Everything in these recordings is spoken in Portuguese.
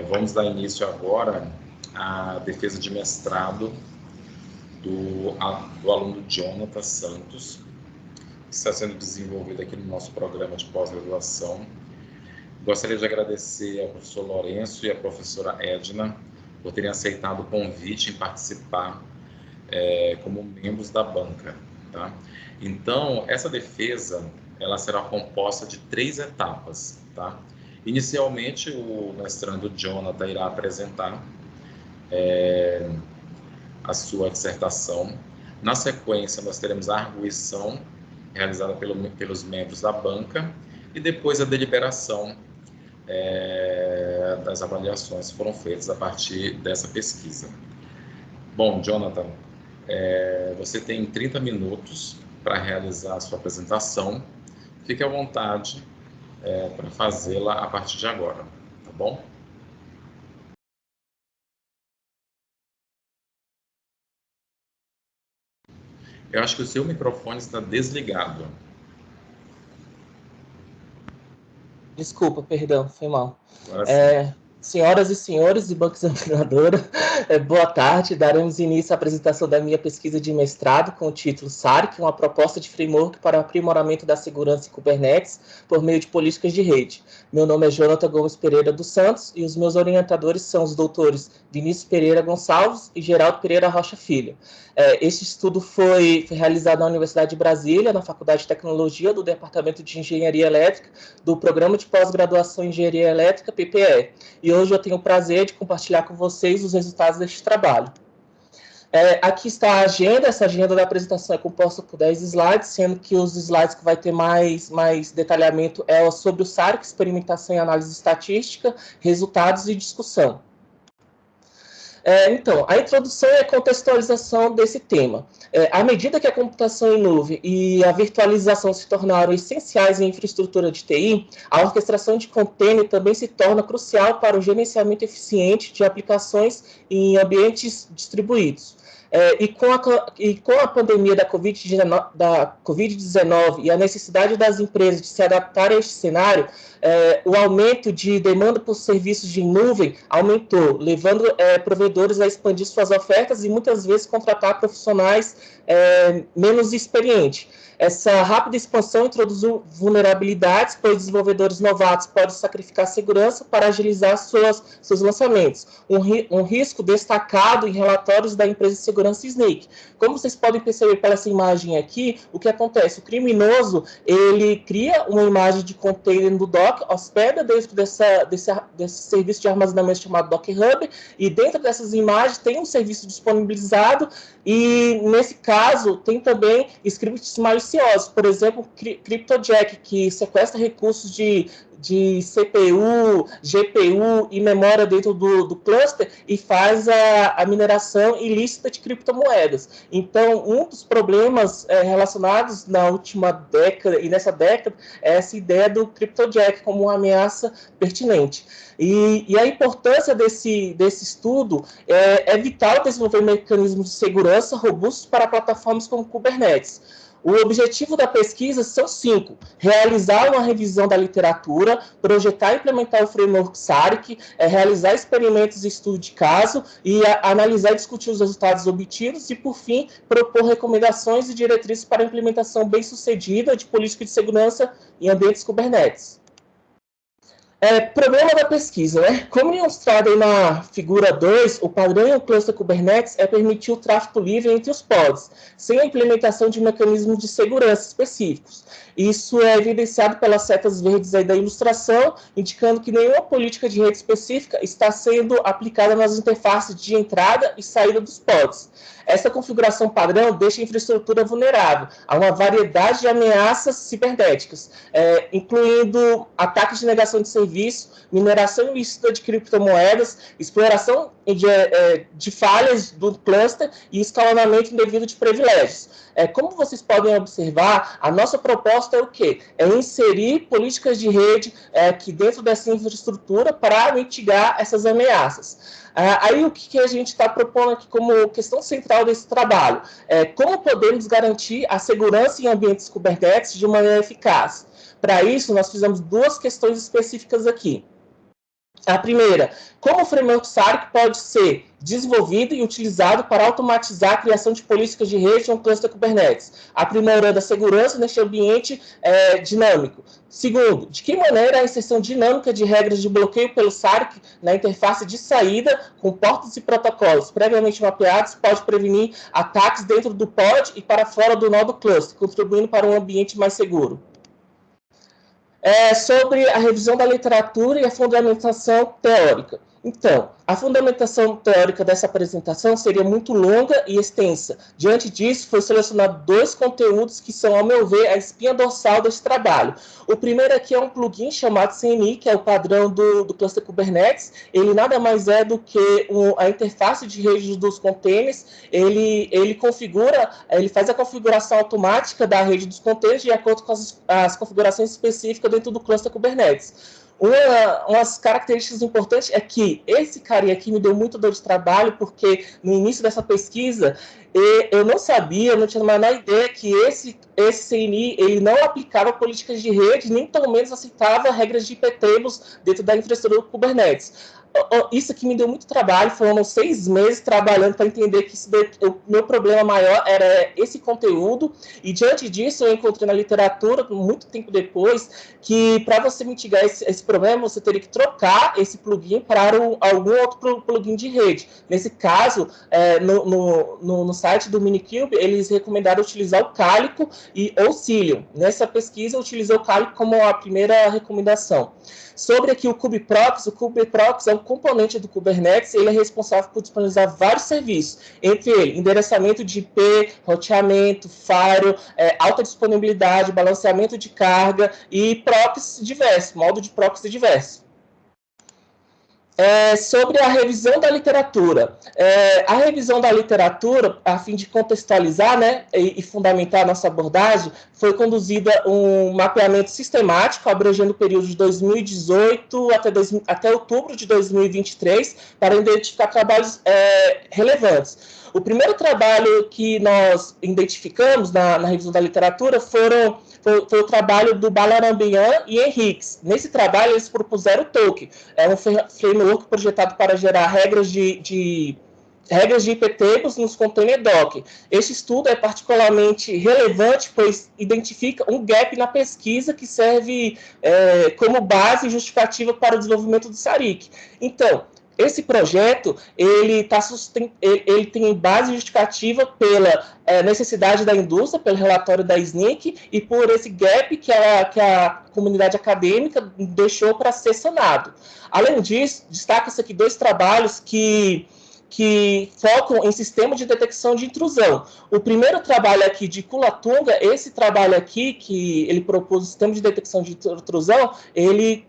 Vamos dar início agora à defesa de mestrado do aluno Jonathan Santos, que está sendo desenvolvido aqui no nosso programa de pós-graduação. Gostaria de agradecer ao professor Lourenço e à professora Edna por terem aceitado o convite em participar como membros da banca. Tá? Então, essa defesa ela será composta de 3 etapas. Tá? Inicialmente, o mestrando Jonathan irá apresentar a sua dissertação. Na sequência, nós teremos a arguição realizada pelos membros da banca e depois a deliberação das avaliações que foram feitas a partir dessa pesquisa. Bom, Jonathan, você tem 30 minutos para realizar a sua apresentação. Fique à vontade para fazê-la a partir de agora, tá bom? Eu acho que o seu microfone está desligado. Desculpa, perdão, foi mal. Senhoras e senhores de banca examinadora, boa tarde. Daremos início à apresentação da minha pesquisa de mestrado com o título SARC, uma proposta de framework para o aprimoramento da segurança em Kubernetes por meio de políticas de rede. Meu nome é Jonathan Gomes Pereira dos Santos e os meus orientadores são os doutores Vinícius Pereira Gonçalves e Geraldo Pereira Rocha Filho. Este estudo foi realizado na Universidade de Brasília, na Faculdade de Tecnologia do Departamento de Engenharia Elétrica, do Programa de Pós-Graduação em Engenharia Elétrica, PPE. E hoje eu tenho o prazer de compartilhar com vocês os resultados deste trabalho. Aqui está a agenda. Essa agenda da apresentação é composta por 10 slides, sendo que os slides que vai ter mais detalhamento é sobre o SARC, experimentação e análise estatística, resultados e discussão. Então, a introdução e a contextualização desse tema. À medida que a computação em nuvem e a virtualização se tornaram essenciais em infraestrutura de TI, a orquestração de container também se torna crucial para o gerenciamento eficiente de aplicações em ambientes distribuídos. E com a pandemia da Covid-19 e a necessidade das empresas de se adaptarem a este cenário, o aumento de demanda por serviços de nuvem aumentou, levando provedores a expandir suas ofertas e muitas vezes contratar profissionais menos experientes. Essa rápida expansão introduziu vulnerabilidades, pois desenvolvedores novatos podem sacrificar segurança para agilizar seus lançamentos. Um risco destacado em relatórios da empresa de segurança Snake. Como vocês podem perceber pela essa imagem aqui, o que acontece? O criminoso, ele cria uma imagem de container no Docker, hospeda dentro desse serviço de armazenamento chamado Docker Hub, e dentro dessas imagens tem um serviço disponibilizado, e nesse caso tem também scripts maliciosos, por exemplo, CryptoJack, que sequestra recursos de CPU, GPU e memória dentro do cluster e faz a mineração ilícita de criptomoedas. Então, um dos problemas relacionados na última década e nessa década é essa ideia do CryptoJack como uma ameaça pertinente. E a importância desse estudo é vital desenvolver mecanismos de segurança robustos para plataformas como Kubernetes. O objetivo da pesquisa são 5: realizar uma revisão da literatura, projetar e implementar o framework SARC, realizar experimentos e estudo de caso, e analisar e discutir os resultados obtidos, e, por fim, propor recomendações e diretrizes para a implementação bem-sucedida de política de segurança em ambientes Kubernetes. Problema da pesquisa, né? Como ilustrado aí na figura 2, o padrão em um cluster Kubernetes é permitir o tráfego livre entre os pods, sem a implementação de mecanismos de segurança específicos. Isso é evidenciado pelas setas verdes aí da ilustração, indicando que nenhuma política de rede específica está sendo aplicada nas interfaces de entrada e saída dos pods. Essa configuração padrão deixa a infraestrutura vulnerável a uma variedade de ameaças cibernéticas, incluindo ataques de negação de serviço, mineração ilícita de criptomoedas, exploração de falhas do cluster e escalonamento indevido de privilégios. Como vocês podem observar, a nossa proposta é o quê? É inserir políticas de rede aqui dentro dessa infraestrutura para mitigar essas ameaças. Aí o que a gente está propondo aqui como questão central desse trabalho? Como podemos garantir a segurança em ambientes Kubernetes de maneira eficaz? Para isso, nós fizemos 2 questões específicas aqui. A primeira, como o framework SARIC pode ser desenvolvido e utilizado para automatizar a criação de políticas de rede em um cluster Kubernetes, aprimorando a segurança neste ambiente dinâmico. Segundo, de que maneira a inserção dinâmica de regras de bloqueio pelo SARIC na interface de saída com portas e protocolos previamente mapeados pode prevenir ataques dentro do pod e para fora do nó do cluster, contribuindo para um ambiente mais seguro. Sobre a revisão da literatura e a fundamentação teórica. Então, a fundamentação teórica dessa apresentação seria muito longa e extensa. Diante disso, foi selecionado 2 conteúdos que são, ao meu ver, a espinha dorsal desse trabalho. O primeiro aqui é um plugin chamado CNI, que é o padrão do cluster Kubernetes. Ele nada mais é do que a interface de rede dos containers. Ele faz a configuração automática da rede dos containers de acordo com as configurações específicas dentro do cluster Kubernetes. Umas características importantes é que esse carinha aqui me deu muito dor de trabalho, porque no início dessa pesquisa eu não sabia, não tinha a menor ideia que esse CNI ele não aplicava políticas de rede, nem pelo menos aceitava regras de IP tables dentro da infraestrutura do Kubernetes. Isso aqui me deu muito trabalho, foram 6 meses trabalhando para entender que o meu problema maior era esse conteúdo, e diante disso eu encontrei na literatura, muito tempo depois, que para você mitigar esse problema, você teria que trocar esse plugin para algum outro plugin de rede. Nesse caso, no site do Minikube, eles recomendaram utilizar o Calico ou Cilium. Nessa pesquisa, eu utilizei o Calico como a primeira recomendação. Sobre aqui o kubeproxy é um componente do Kubernetes, ele é responsável por disponibilizar vários serviços, entre eles endereçamento de IP, roteamento, firewall, alta disponibilidade, balanceamento de carga e proxy diversos, modo de proxy diverso. Sobre a revisão da literatura. A revisão da literatura, a fim de contextualizar, né, e fundamentar a nossa abordagem, foi conduzida um mapeamento sistemático, abrangendo o período de 2018 até outubro de 2023, para identificar trabalhos relevantes. O primeiro trabalho que nós identificamos na revisão da literatura foi o trabalho do Balarambian e Henriques. Nesse trabalho, eles propuseram o Token. É um framework projetado para gerar regras de IP tables nos container Docker. Este estudo é particularmente relevante, pois identifica um gap na pesquisa que serve como base justificativa para o desenvolvimento do SARIC. Então, esse projeto ele tem base justificativa pela necessidade da indústria, pelo relatório da SNCC e por esse gap que a comunidade acadêmica deixou para ser sanado. Além disso, destaca-se aqui 2 trabalhos que focam em sistema de detecção de intrusão. O primeiro trabalho aqui de Kulatunga, esse trabalho aqui, que ele propôs o sistema de detecção de intrusão, ele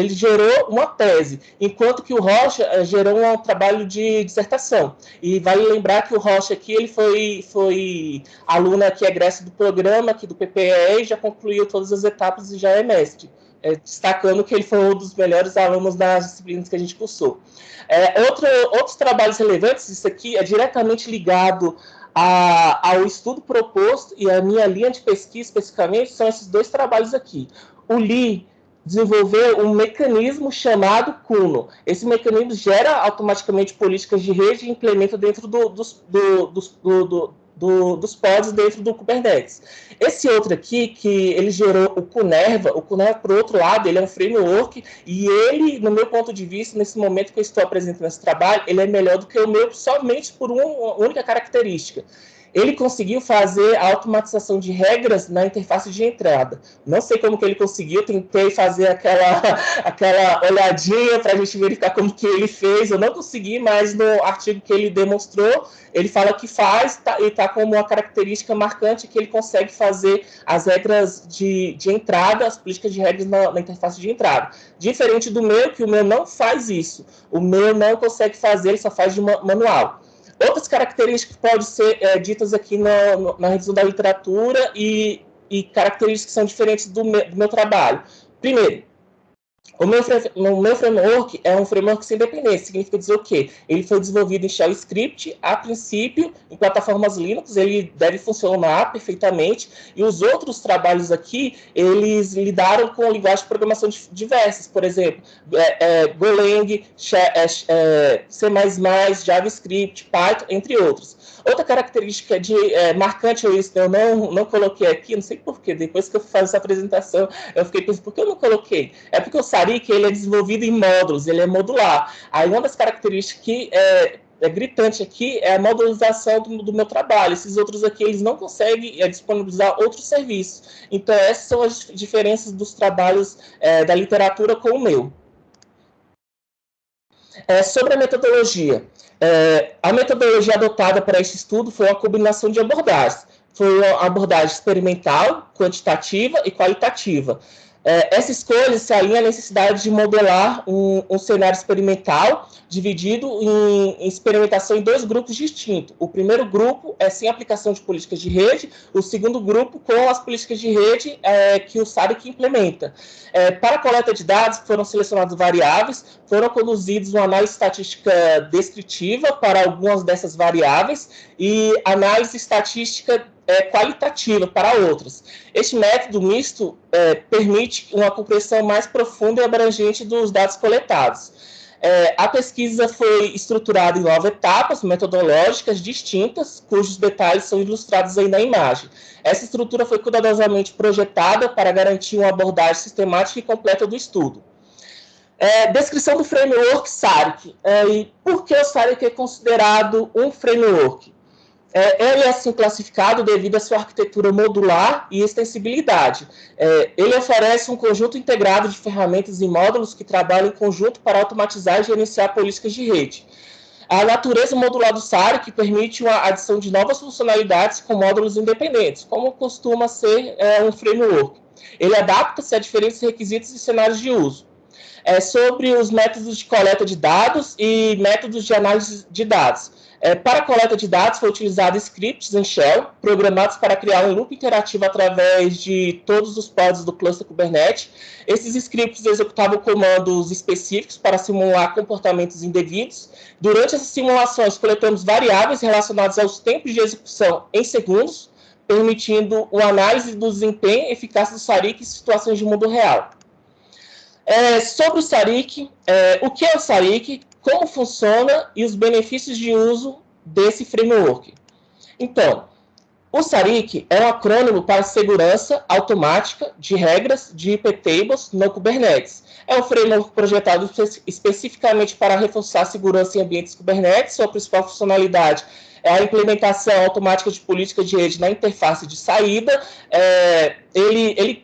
gerou uma tese, enquanto que o Rocha gerou um trabalho de dissertação. E vale lembrar que o Rocha aqui, ele foi aluno aqui, egresso do programa aqui do PPE, já concluiu todas as etapas e já é mestre. Destacando que ele foi um dos melhores alunos das disciplinas que a gente cursou. Outros trabalhos relevantes, isso aqui é diretamente ligado ao estudo proposto e a minha linha de pesquisa, especificamente, são esses 2 trabalhos aqui. O Lee desenvolveu um mecanismo chamado Kuno. Esse mecanismo gera automaticamente políticas de rede e implementa dentro dos pods dentro do Kubernetes. Esse outro aqui, que ele gerou o Kunerva, por outro lado, ele é um framework, e ele, no meu ponto de vista, nesse momento que eu estou apresentando esse trabalho, ele é melhor do que o meu somente por uma única característica. Ele conseguiu fazer a automatização de regras na interface de entrada. Não sei como que ele conseguiu, tentei fazer aquela olhadinha para a gente verificar como que ele fez, eu não consegui, mas no artigo que ele demonstrou, ele fala que faz, e está como uma característica marcante que ele consegue fazer as regras de entrada, as políticas de regras na interface de entrada. Diferente do meu, que o meu não faz isso. O meu não consegue fazer, ele só faz de manual. Outras características que podem ser ditas aqui na revisão da literatura e características que são diferentes do meu trabalho. Primeiro, O meu framework é um framework sem dependência. Significa dizer o quê? Ele foi desenvolvido em Shell Script, a princípio, em plataformas Linux, ele deve funcionar perfeitamente, e os outros trabalhos aqui, eles lidaram com linguagens de programação diversas, por exemplo, Golang, C++, JavaScript, Python, entre outros. Outra característica marcante, eu não coloquei aqui, não sei porquê, depois que eu faço essa apresentação, eu fiquei pensando, por que eu não coloquei? É porque o Sarik, ele é desenvolvido em módulos, ele é modular. Aí uma das características que é gritante aqui é a modularização do meu trabalho. Esses outros aqui, eles não conseguem disponibilizar outros serviços. Então, essas são as diferenças dos trabalhos da literatura com o meu. Sobre a metodologia. A metodologia adotada para este estudo foi uma combinação de abordagens. Foi uma abordagem experimental, quantitativa e qualitativa. Essa escolha se alinha à necessidade de modelar um cenário experimental dividido em experimentação em dois grupos distintos. O primeiro grupo é sem aplicação de políticas de rede, o segundo grupo com as políticas de rede que o Sarik implementa. Para a coleta de dados, foram selecionadas variáveis, foram conduzidos uma análise estatística descritiva para algumas dessas variáveis e análise estatística qualitativa para outras. Este método misto permite uma compreensão mais profunda e abrangente dos dados coletados. A pesquisa foi estruturada em 9 etapas metodológicas distintas, cujos detalhes são ilustrados aí na imagem. Essa estrutura foi cuidadosamente projetada para garantir uma abordagem sistemática e completa do estudo. Descrição do framework Sarik. E por que o Sarik é considerado um framework? Ele é assim classificado devido à sua arquitetura modular e extensibilidade. Ele oferece um conjunto integrado de ferramentas e módulos que trabalham em conjunto para automatizar e gerenciar políticas de rede. A natureza modular do Sarik permite a adição de novas funcionalidades com módulos independentes, como costuma ser um framework. Ele adapta-se a diferentes requisitos e cenários de uso. Sobre os métodos de coleta de dados e métodos de análise de dados. Para a coleta de dados, foi utilizado scripts em Shell, programados para criar um loop interativo através de todos os pods do cluster Kubernetes. Esses scripts executavam comandos específicos para simular comportamentos indevidos. Durante essas simulações, coletamos variáveis relacionadas aos tempos de execução em segundos, permitindo uma análise do desempenho e eficácia do Sarik em situações de mundo real. Sobre o Sarik, o que é o Sarik, como funciona e os benefícios de uso desse framework. Então, o Sarik é um acrônimo para segurança automática de regras de IP tables no Kubernetes. É um framework projetado especificamente para reforçar a segurança em ambientes Kubernetes. Sua principal funcionalidade é a implementação automática de política de rede na interface de saída. Ele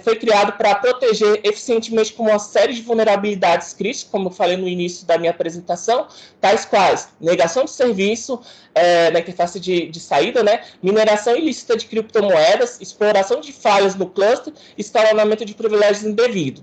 foi criado para proteger eficientemente com uma série de vulnerabilidades críticas, como eu falei no início da minha apresentação, tais quais negação de serviço na interface de saída, mineração ilícita de criptomoedas, exploração de falhas no cluster, escalonamento de privilégios indevido.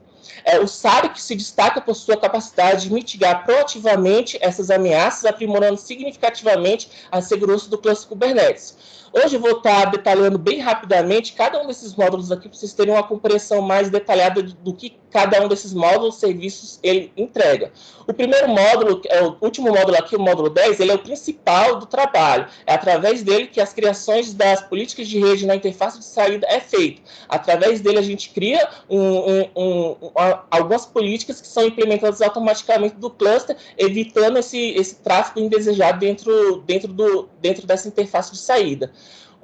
O Sarik se destaca por sua capacidade de mitigar proativamente essas ameaças, aprimorando significativamente a segurança do cluster Kubernetes. Hoje eu vou estar detalhando bem rapidamente cada um desses módulos aqui, para vocês terem uma compreensão mais detalhada do que cada um desses módulos, serviços, ele entrega. O primeiro módulo, o último módulo aqui, o módulo 10, ele é o principal do trabalho. É através dele que as criações das políticas de rede na interface de saída é feito. Através dele a gente cria algumas políticas que são implementadas automaticamente do cluster, evitando esse tráfego indesejado dentro dessa interface de saída.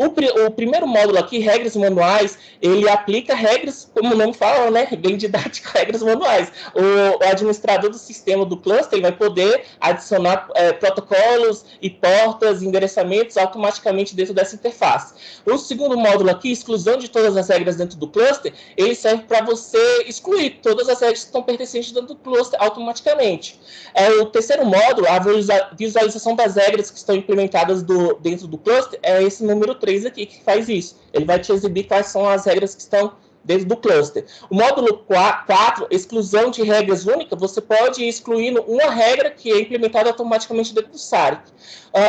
O primeiro módulo aqui, regras manuais, ele aplica regras, como o nome fala, bem didático, regras manuais. O administrador do sistema do cluster ele vai poder adicionar protocolos e portas, endereçamentos automaticamente dentro dessa interface. O segundo módulo aqui, exclusão de todas as regras dentro do cluster, ele serve para você excluir todas as regras que estão pertencentes dentro do cluster automaticamente. O terceiro módulo, a visualização das regras que estão implementadas dentro do cluster, é esse número 3 aqui que faz isso. Ele vai te exibir quais são as regras que estão dentro do cluster. O módulo 4, exclusão de regras únicas, você pode ir excluindo uma regra que é implementada automaticamente dentro do Sarik.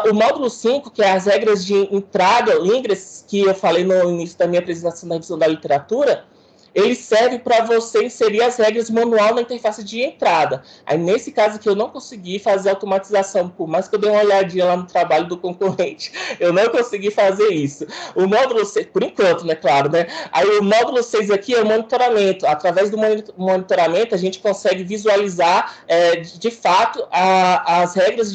O módulo 5, que é as regras de entrada, lingres, que eu falei no início da minha apresentação da revisão da literatura, ele serve para você inserir as regras manual na interface de entrada. Aí, nesse caso aqui, eu não consegui fazer automatização, por mais que eu dei uma olhadinha lá no trabalho do concorrente, eu não consegui fazer isso. O módulo 6, por enquanto, né, claro, né? Aí, o módulo 6 aqui é o monitoramento. Através do monitoramento, a gente consegue visualizar, de fato, as regras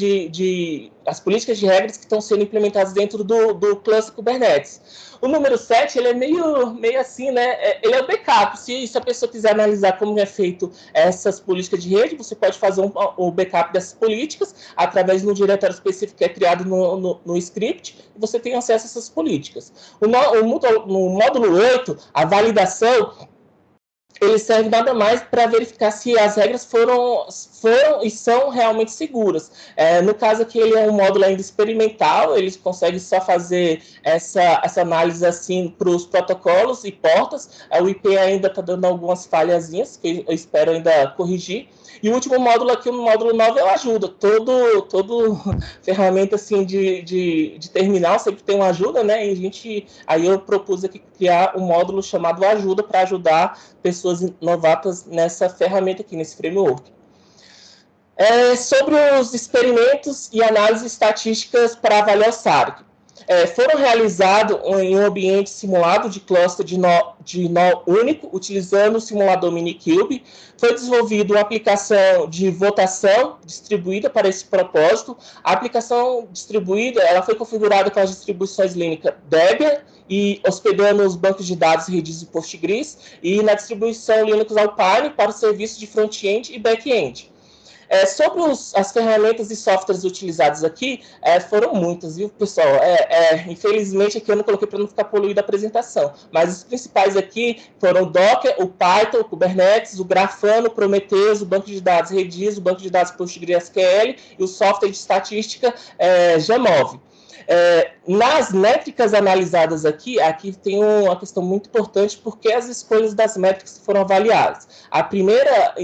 as políticas de regras que estão sendo implementadas dentro do cluster Kubernetes. O número 7, ele é meio assim, né? Ele é o backup. Se a pessoa quiser analisar como é feito essas políticas de rede, você pode fazer um backup dessas políticas através de um diretório específico que é criado no script, e você tem acesso a essas políticas. No módulo 8, a validação, ele serve nada mais para verificar se as regras foram e são realmente seguras. No caso aqui, ele é um módulo ainda experimental, ele consegue só fazer essa análise assim para os protocolos e portas. O IP ainda está dando algumas falhazinhas, que eu espero ainda corrigir. E o último módulo aqui, o módulo 9, é o ajuda. Todo ferramenta assim, de terminal sempre tem uma ajuda, né? E aí eu propus aqui criar um módulo chamado ajuda para ajudar pessoas novatas nessa ferramenta aqui, nesse framework. Sobre os experimentos e análises estatísticas para avaliar o SARC. Foram realizados em um ambiente simulado de cluster de nó único, utilizando o simulador Minikube. Foi desenvolvida uma aplicação de votação distribuída para esse propósito. A aplicação distribuída, ela foi configurada com as distribuições Linux Debian e hospedando os bancos de dados Redis e Postgres, e na distribuição Linux Alpine para o serviço de front-end e back-end. Sobre as ferramentas e softwares utilizados aqui, foram muitas, viu, pessoal? Infelizmente, aqui eu não coloquei para não ficar poluída a apresentação, mas os principais aqui foram o Docker, o Python, o Kubernetes, o Grafana, o Prometheus, o banco de dados Redis, o banco de dados PostgreSQL e o software de estatística Jamov. Nas métricas analisadas aqui tem uma questão muito importante, porque as escolhas das métricas foram avaliadas. A primeira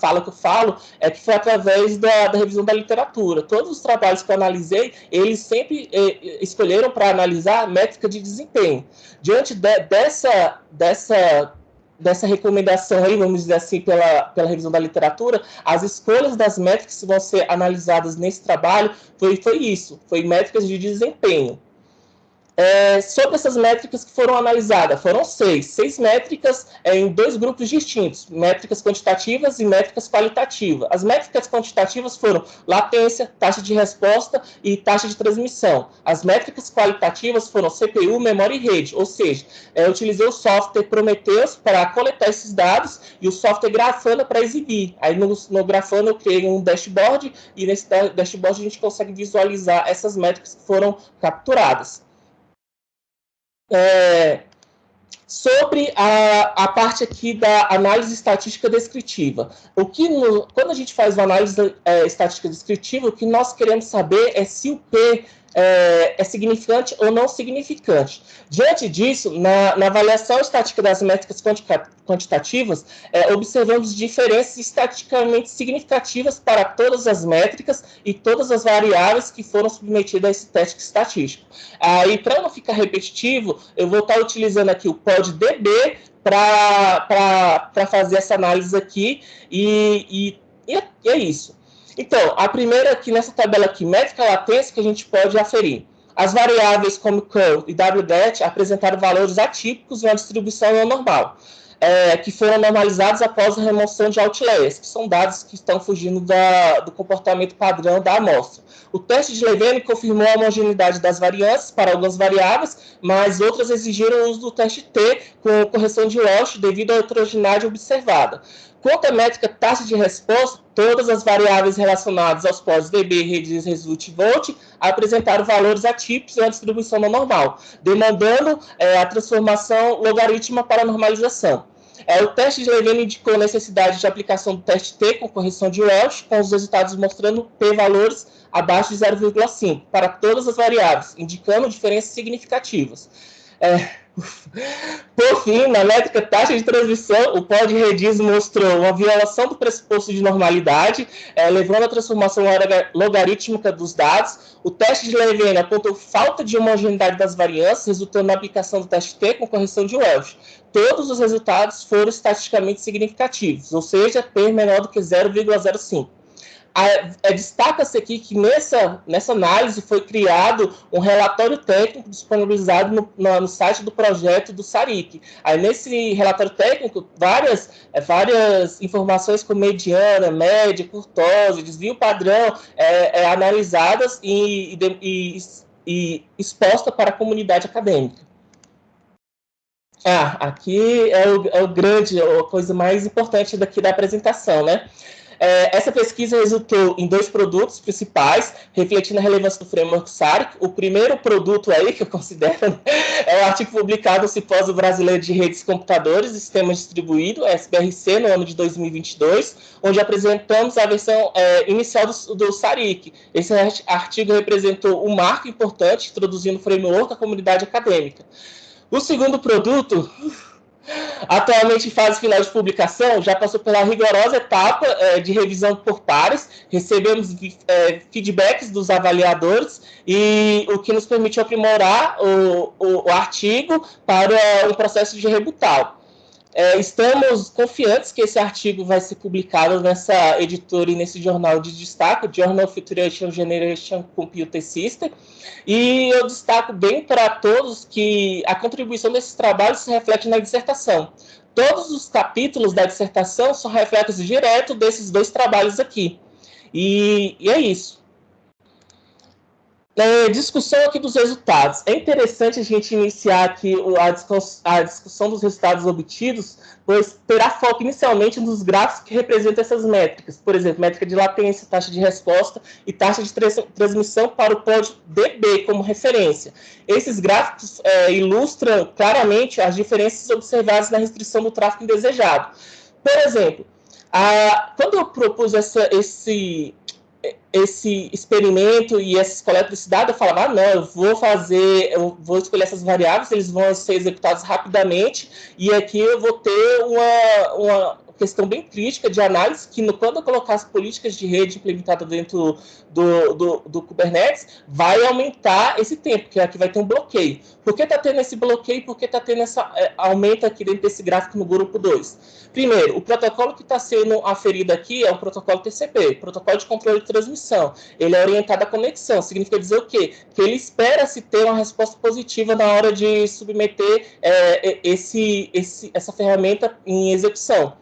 fala que eu falo é que foi através da revisão da literatura. Todos os trabalhos que eu analisei, eles sempre escolheram para analisar a métrica de desempenho. Diante dessa recomendação aí, vamos dizer assim, pela revisão da literatura, as escolhas das métricas que vão ser analisadas nesse trabalho foi métricas de desempenho. Sobre essas métricas que foram analisadas, foram seis métricas em 2 grupos distintos, métricas quantitativas e métricas qualitativas. As métricas quantitativas foram latência, taxa de resposta e taxa de transmissão. As métricas qualitativas foram CPU, memória e rede, ou seja, eu utilizei o software Prometheus para coletar esses dados e o software Grafana para exibir. Aí no Grafana eu criei um dashboard, e nesse dashboard a gente consegue visualizar essas métricas que foram capturadas. Sobre a parte aqui da análise estatística descritiva. Quando a gente faz uma análise estatística descritiva, o que nós queremos saber é se o P é significante ou não significante. Diante disso, na avaliação estatística das métricas quantitativas, observamos diferenças estatisticamente significativas para todas as métricas e todas as variáveis que foram submetidas a esse teste estatístico. E para não ficar repetitivo, eu vou estar utilizando aqui o PodDB para fazer essa análise aqui, e é isso. Então, a primeira aqui nessa tabela aqui, métrica latência, que a gente pode aferir. As variáveis como curl e wdet apresentaram valores atípicos em uma distribuição não normal, que foram normalizados após a remoção de outliers, que são dados que estão fugindo do comportamento padrão da amostra. O teste de Levene confirmou a homogeneidade das variâncias para algumas variáveis, mas outras exigiram o uso do teste T com correção de Walsh devido à heterogeneidade observada. Quanto à métrica taxa de resposta, todas as variáveis relacionadas aos pods DB, Redis, Result e Volt apresentaram valores atípicos em uma distribuição não normal, demandando a transformação logarítmica para a normalização. O teste de Levene indicou a necessidade de aplicação do teste T com correção de Walsh, com os resultados mostrando p-valores abaixo de 0,5 para todas as variáveis, indicando diferenças significativas. Por fim, na métrica taxa de transmissão, o pod Redis mostrou uma violação do pressuposto de normalidade, levando à transformação logarítmica dos dados. O teste de Levene apontou falta de homogeneidade das variâncias, resultando na aplicação do teste T com correção de Welch. Todos os resultados foram estatisticamente significativos, ou seja, P menor do que 0,05. Destaca-se aqui que nessa análise foi criado um relatório técnico disponibilizado no site do projeto do SARIC. Aí, nesse relatório técnico, várias informações como mediana, média, curtose, desvio padrão, analisadas e exposta para a comunidade acadêmica. Aqui é a coisa mais importante daqui da apresentação, né? Essa pesquisa resultou em 2 produtos principais, refletindo a relevância do framework SARIC. O primeiro produto aí, que eu considero, é o artigo publicado no Simpósio Brasileiro de Redes de Computadores e Sistemas Distribuídos, SBRC, no ano de 2022, onde apresentamos a versão inicial do SARIC. Esse artigo representou um marco importante, introduzindo o framework à comunidade acadêmica. O segundo produto, atualmente em fase final de publicação, já passou pela rigorosa etapa de revisão por pares, recebemos feedbacks dos avaliadores, e o que nos permitiu aprimorar o artigo para um processo de rebuttal. Estamos confiantes que esse artigo vai ser publicado nessa editora e nesse jornal de destaque, Journal of Future Generation Computer System, e eu destaco bem para todos que a contribuição desses trabalhos se reflete na dissertação. Todos os capítulos da dissertação são reflexos diretos desses 2 trabalhos aqui. E é isso. Discussão aqui dos resultados. É interessante a gente iniciar aqui a discussão dos resultados obtidos, pois terá foco inicialmente nos gráficos que representam essas métricas. Por exemplo, métrica de latência, taxa de resposta e taxa de transmissão para o pod DB como referência. Esses gráficos ilustram claramente as diferenças observadas na restrição do tráfego indesejado. Por exemplo, quando eu propus esse experimento e essas coletas de dados, eu falava, não, eu vou escolher essas variáveis, eles vão ser executados rapidamente, e aqui eu vou ter uma questão bem crítica de análise, que quando eu colocar as políticas de rede implementadas dentro do Kubernetes, vai aumentar esse tempo, que aqui vai ter um bloqueio. Por que está tendo esse bloqueio? Por que está tendo aumento aqui dentro desse gráfico no grupo 2? Primeiro, o protocolo que está sendo aferido aqui é o protocolo TCP, Protocolo de Controle de Transmissão. Ele é orientado à conexão. Significa dizer o quê? Que ele espera-se ter uma resposta positiva na hora de submeter essa ferramenta em execução.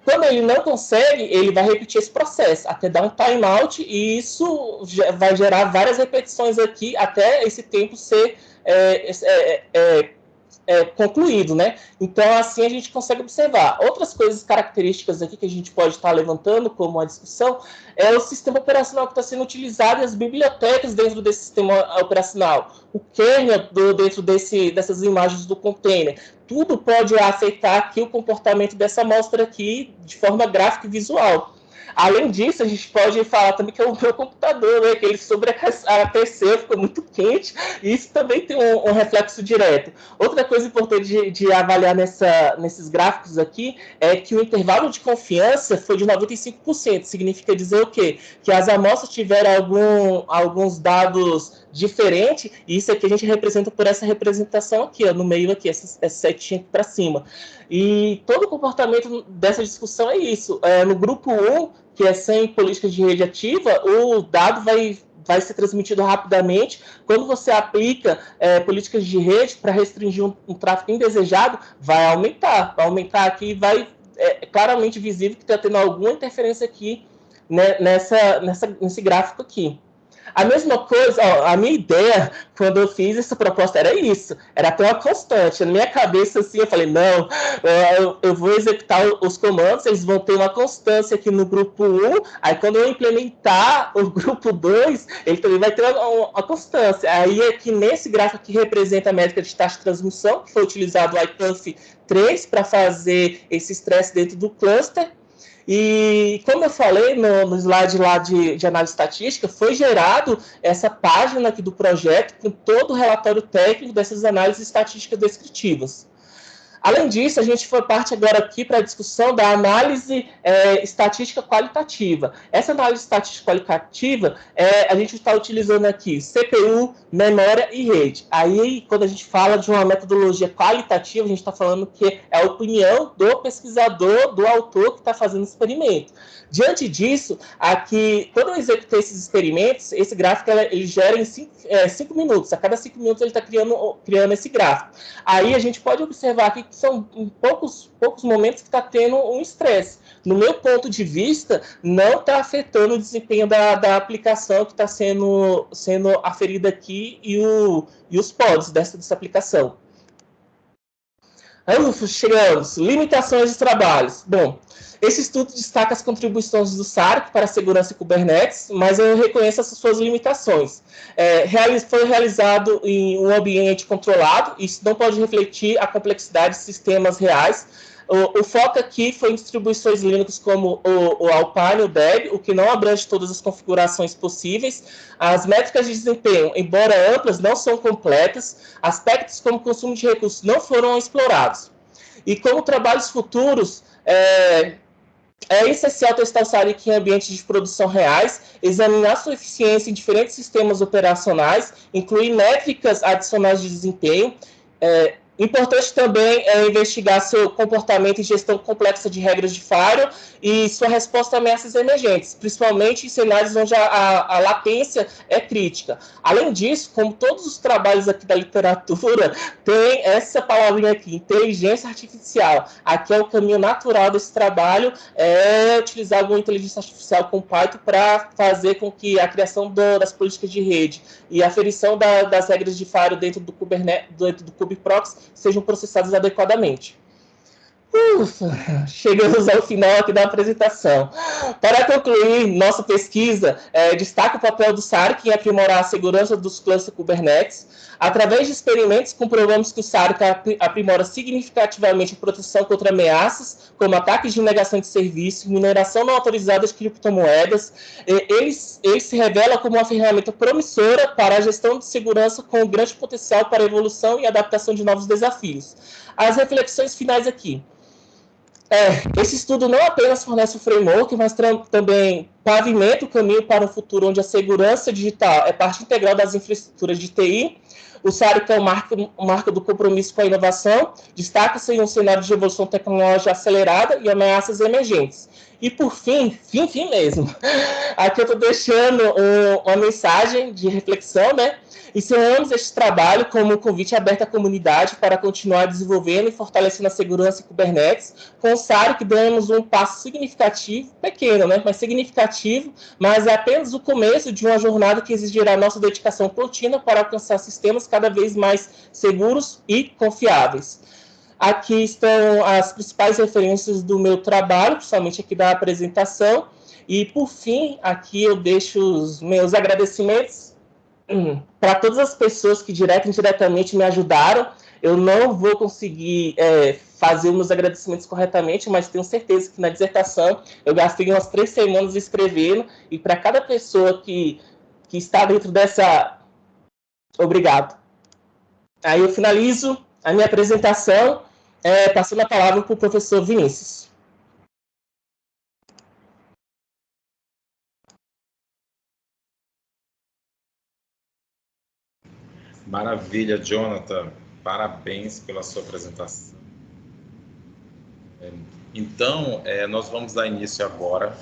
Quando ele não consegue, ele vai repetir esse processo, até dar um timeout, e isso vai gerar várias repetições aqui, até esse tempo ser concluído, né? Então, assim a gente consegue observar. Outras coisas características aqui que a gente pode estar levantando como uma discussão é o sistema operacional que está sendo utilizado e as bibliotecas dentro desse sistema operacional. O kernel dentro dessas imagens do container. Tudo pode afetar aqui o comportamento dessa amostra aqui de forma gráfica e visual. Além disso, a gente pode falar também que é o meu computador, né, que ele sobreaqueceu, ficou muito quente, e isso também tem um reflexo direto. Outra coisa importante de avaliar nesses gráficos aqui é que o intervalo de confiança foi de 95%. Significa dizer o quê? Que as amostras tiveram alguns dados diferentes, e isso aqui a gente representa por essa representação aqui, ó, no meio aqui, essa setinha para cima. E todo o comportamento dessa discussão é isso. No grupo 1, que é sem políticas de rede ativa, o dado vai ser transmitido rapidamente. Quando você aplica políticas de rede para restringir um tráfego indesejado, vai aumentar. Vai aumentar aqui, claramente visível que está tendo alguma interferência aqui, né, nesse gráfico aqui. A mesma coisa, a minha ideia, quando eu fiz essa proposta, era isso. Era ter uma constante. Na minha cabeça, assim, eu falei, não, eu vou executar os comandos, eles vão ter uma constância aqui no grupo 1, aí quando eu implementar o grupo 2, ele também vai ter uma constância. Aí aqui nesse gráfico aqui representa a métrica de taxa de transmissão, que foi utilizado o IPUF 3 para fazer esse estresse dentro do cluster. E, como eu falei no slide lá de análise estatística, foi gerado essa página aqui do projeto com todo o relatório técnico dessas análises estatísticas descritivas. Além disso, a gente foi parte agora aqui para a discussão da análise estatística qualitativa. Essa análise estatística qualitativa, a gente está utilizando aqui CPU, memória e rede. Aí, quando a gente fala de uma metodologia qualitativa, a gente está falando que é a opinião do pesquisador, do autor que está fazendo o experimento. Diante disso, aqui, quando eu executei esses experimentos, esse gráfico ele gera em 5 minutos. A cada 5 minutos ele está criando esse gráfico. Aí a gente pode observar aqui que são poucos momentos que está tendo um estresse. No meu ponto de vista, não está afetando o desempenho da aplicação que está sendo aferida aqui e os pods dessa aplicação. Aí, chegamos. Limitações de trabalhos. Bom, esse estudo destaca as contribuições do SARC para a segurança em Kubernetes, mas eu reconheço essas suas limitações. Foi realizado em um ambiente controlado, isso não pode refletir a complexidade de sistemas reais. O foco aqui foi em distribuições Linux como o Alpine, o Deb, o que não abrange todas as configurações possíveis. As métricas de desempenho, embora amplas, não são completas. Aspectos como consumo de recursos não foram explorados. E como trabalhos futuros, é essencial testar o SARC em ambientes de produção reais, examinar sua eficiência em diferentes sistemas operacionais, incluir métricas adicionais de desempenho. Importante também investigar seu comportamento e gestão complexa de regras de firewall e sua resposta a ameaças emergentes, principalmente em cenários onde a latência é crítica. Além disso, como todos os trabalhos aqui da literatura, tem essa palavrinha aqui, inteligência artificial. Aqui é o caminho natural desse trabalho, utilizar alguma inteligência artificial com Python para fazer com que a criação das políticas de rede e a aferição das regras de firewall dentro do Kubernetes, dentro do KubeProxy, sejam processados adequadamente. Chegamos ao final aqui da apresentação. Para concluir, nossa pesquisa destaca o papel do SARC em aprimorar a segurança dos clusters Kubernetes. Através de experimentos, comprovamos que o SARC aprimora significativamente a proteção contra ameaças, como ataques de negação de serviço, mineração não autorizada de criptomoedas. Ele se revela como uma ferramenta promissora para a gestão de segurança com grande potencial para a evolução e adaptação de novos desafios. As reflexões finais aqui. Esse estudo não apenas fornece o framework, mas também pavimenta o caminho para um futuro onde a segurança digital é parte integral das infraestruturas de TI. O SARC é um marco do compromisso com a inovação, destaca-se em um cenário de evolução tecnológica acelerada e ameaças emergentes. E, por fim mesmo, aqui eu estou deixando uma mensagem de reflexão, né? Encerramos este trabalho como um convite aberto à comunidade para continuar desenvolvendo e fortalecendo a segurança em Kubernetes. Com o SARC, damos um passo significativo, pequeno, né? Mas significativo, mas é apenas o começo de uma jornada que exigirá nossa dedicação contínua para alcançar sistemas cada vez mais seguros e confiáveis. Aqui estão as principais referências do meu trabalho, principalmente aqui da apresentação. E, por fim, aqui eu deixo os meus agradecimentos para todas as pessoas que direta e indiretamente me ajudaram. Eu não vou conseguir fazer os meus agradecimentos corretamente, mas tenho certeza que na dissertação eu gastei umas 3 semanas escrevendo, e para cada pessoa que está dentro dessa... Obrigado. Aí eu finalizo a minha apresentação, passando a palavra para o professor Vinícius. Maravilha, Jonathan. Parabéns pela sua apresentação. Então, nós vamos dar início agora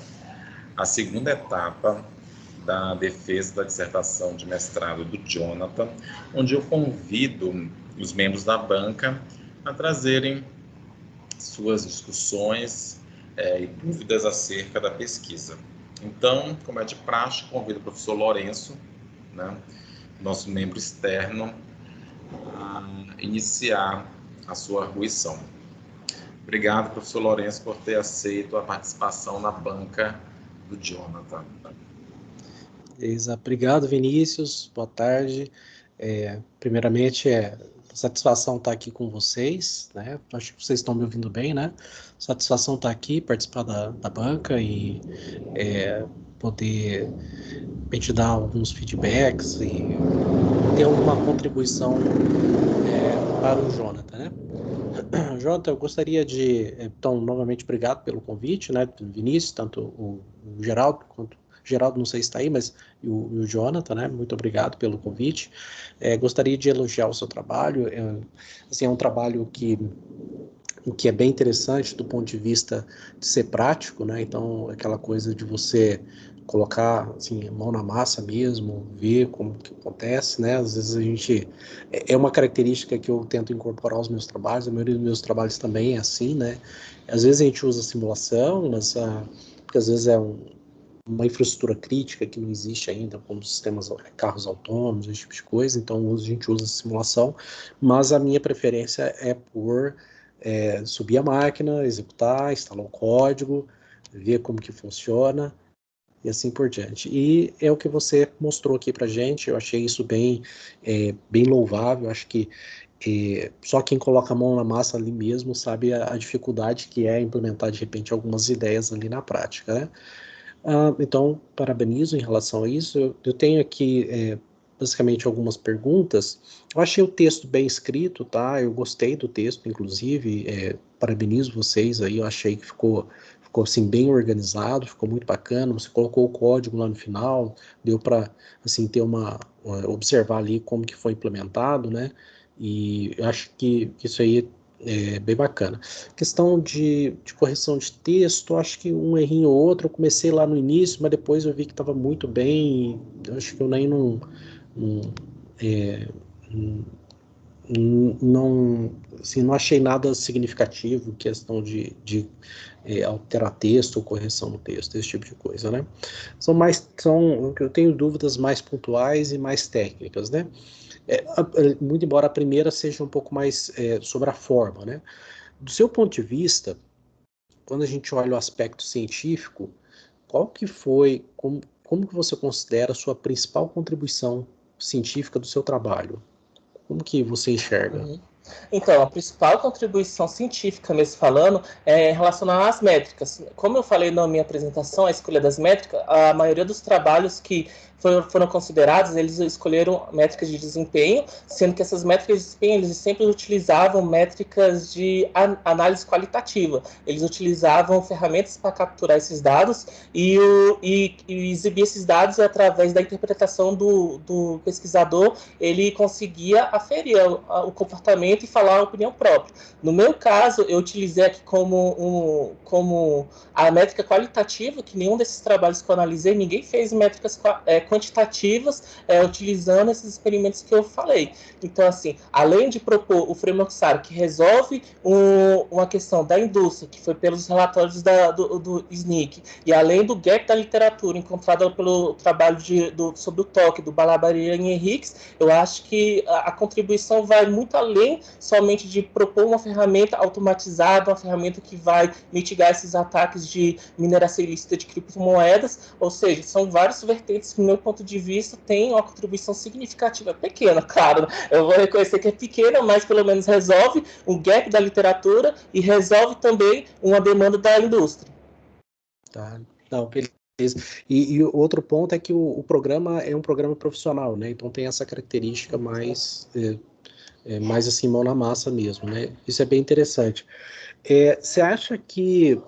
à segunda etapa da defesa da dissertação de mestrado do Jonathan, onde eu convido os membros da banca a trazerem suas discussões e dúvidas acerca da pesquisa. Então, como é de praxe, convido o professor Lourenço, né, nosso membro externo, a iniciar a sua arguição. Obrigado, professor Lourenço, por ter aceito a participação na banca do Jonathan. Obrigado, Vinícius. Boa tarde. Primeiramente, Satisfação estar aqui com vocês, né? Acho que vocês estão me ouvindo bem, né? Satisfação estar aqui, participar da banca e poder te dar alguns feedbacks e ter alguma contribuição para o Jonathan, né? Jonathan, eu gostaria de, então, novamente, obrigado pelo convite, né? Vinícius, tanto o Geraldo quanto Geraldo, não sei se está aí, mas o Jonathan, né? Muito obrigado pelo convite. Gostaria de elogiar o seu trabalho. Assim, é um trabalho que é bem interessante do ponto de vista de ser prático, né? Então, aquela coisa de você colocar, assim, a mão na massa mesmo, ver como que acontece, né? Às vezes a gente... É uma característica que eu tento incorporar aos meus trabalhos, a maioria dos meus trabalhos também é assim, né? Às vezes a gente usa simulação, mas porque às vezes é uma infraestrutura crítica que não existe ainda, como sistemas, carros autônomos, esse tipo de coisa, então a gente usa simulação, mas a minha preferência é por subir a máquina, executar, instalar o código, ver como que funciona, e assim por diante. E é o que você mostrou aqui para gente, eu achei isso bem louvável, acho que só quem coloca a mão na massa ali mesmo sabe a dificuldade que é implementar, de repente, algumas ideias ali na prática, né? Então, parabenizo em relação a isso. Eu tenho aqui, basicamente, algumas perguntas. Eu achei o texto bem escrito, tá? Eu gostei do texto, inclusive. Parabenizo vocês aí. Eu achei que ficou assim, bem organizado, ficou muito bacana. Você colocou o código lá no final, deu para, assim, ter observar ali como que foi implementado, né? E eu acho que isso aí é bem bacana. Questão de correção de texto, acho que um errinho ou outro, eu comecei lá no início, mas depois eu vi que estava muito bem, e acho que eu nem não achei nada significativo, questão de alterar texto ou correção no texto, esse tipo de coisa, né? Eu tenho dúvidas mais pontuais e mais técnicas, né? Muito embora a primeira seja um pouco mais sobre a forma, né? Do seu ponto de vista, quando a gente olha o aspecto científico, qual que foi, como que você considera a sua principal contribuição científica do seu trabalho? Como que você enxerga? Uhum. Então, a principal contribuição científica, mesmo falando, é relacionada às métricas. Como eu falei na minha apresentação, a escolha das métricas, a maioria dos trabalhos que foram considerados, eles escolheram métricas de desempenho, sendo que essas métricas de desempenho, eles sempre utilizavam métricas de análise qualitativa. Eles utilizavam ferramentas para capturar esses dados e exibir esses dados através da interpretação do pesquisador. Ele conseguia aferir o comportamento e falar a opinião própria. No meu caso, eu utilizei aqui como a métrica qualitativa, que nenhum desses trabalhos que eu analisei, ninguém fez métricas quantitativas utilizando esses experimentos que eu falei. Então, assim, além de propor o framework SAR, que resolve uma questão da indústria, que foi pelos relatórios do SNCC, e além do gap da literatura encontrado pelo trabalho sobre o toque do Balabarian e Henriques, eu acho que a contribuição vai muito além somente de propor uma ferramenta automatizada, uma ferramenta que vai mitigar esses ataques de mineração ilícita de criptomoedas, ou seja, são vários vertentes que, do meu ponto de vista, têm uma contribuição significativa, pequena, claro, eu vou reconhecer que é pequena, mas pelo menos resolve um gap da literatura e resolve também uma demanda da indústria. Tá, não, beleza. E outro ponto é que o programa é um programa profissional, né? Então tem essa característica mais assim, mão na massa mesmo, né? Isso é bem interessante. Você acha que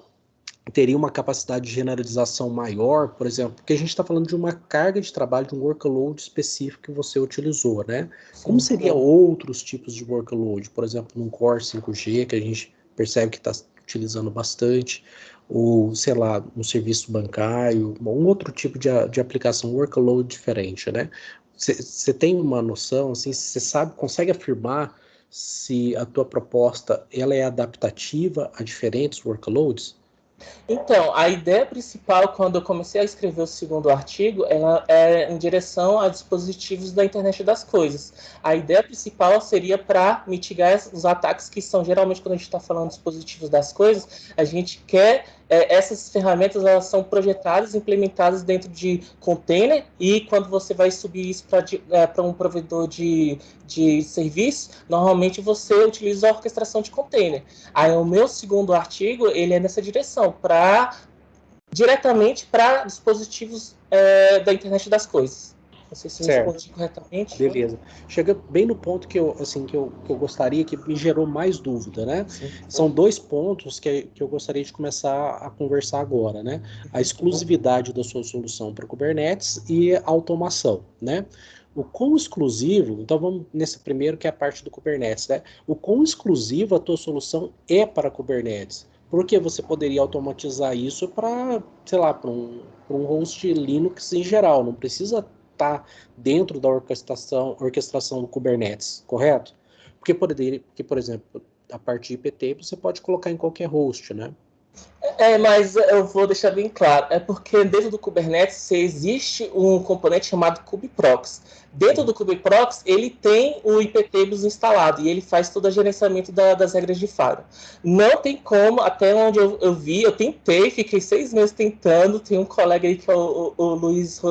teria uma capacidade de generalização maior, por exemplo, porque a gente está falando de uma carga de trabalho, de um workload específico que você utilizou, né? Sim, como seria outros tipos de workload, por exemplo, num Core 5G, que a gente percebe que está utilizando bastante, ou, sei lá, um serviço bancário, um outro tipo de aplicação, workload diferente, né? Você tem uma noção, assim, você sabe, consegue afirmar se a tua proposta ela é adaptativa a diferentes workloads? Então, a ideia principal, quando eu comecei a escrever o segundo artigo, ela é em direção a dispositivos da internet das coisas. A ideia principal seria para mitigar os ataques que são, geralmente, quando a gente está falando de dispositivos das coisas, a gente quer essas ferramentas, elas são projetadas, implementadas dentro de container, e quando você vai subir isso para um provedor de serviço, normalmente você utiliza a orquestração de container. Aí o meu segundo artigo, ele é nessa direção, diretamente para dispositivos da internet das coisas. Não sei se eu respondi corretamente. Beleza. Chega bem no ponto que eu gostaria, que me gerou mais dúvida, né? Sim. São 2 pontos que eu gostaria de começar a conversar agora, né? A exclusividade da sua solução para Kubernetes e a automação, né? O quão exclusivo, então vamos nesse primeiro, que é a parte do Kubernetes, né? O quão exclusivo a tua solução é para Kubernetes? Porque você poderia automatizar isso para, sei lá, para um host Linux em geral, não precisa estar dentro da orquestração do Kubernetes, correto? Porque, por exemplo, a parte de IPT você pode colocar em qualquer host, né? Mas eu vou deixar bem claro, é porque dentro do Kubernetes existe um componente chamado kubectl. Dentro do kubectl, ele tem o iptables instalado e ele faz todo o gerenciamento das regras de falha. Não tem como, até onde eu vi, eu tentei, fiquei 6 meses tentando, tem um colega aí que é o Luiz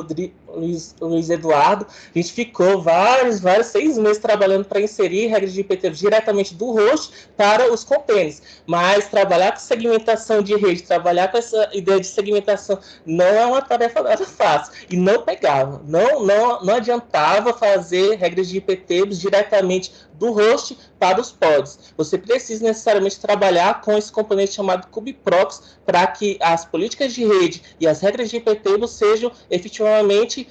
Eduardo, a gente ficou vários 6 meses trabalhando para inserir regras de iptables diretamente do host para os containers, mas trabalhar com segmentação de rede, trabalhar com essa ideia de segmentação não é uma tarefa nada fácil, e não pegava, não adiantava fazer regras de iptables diretamente do host para os pods. Você precisa necessariamente trabalhar com esse componente chamado kubectl para que as políticas de rede e as regras de iptables sejam efetivamente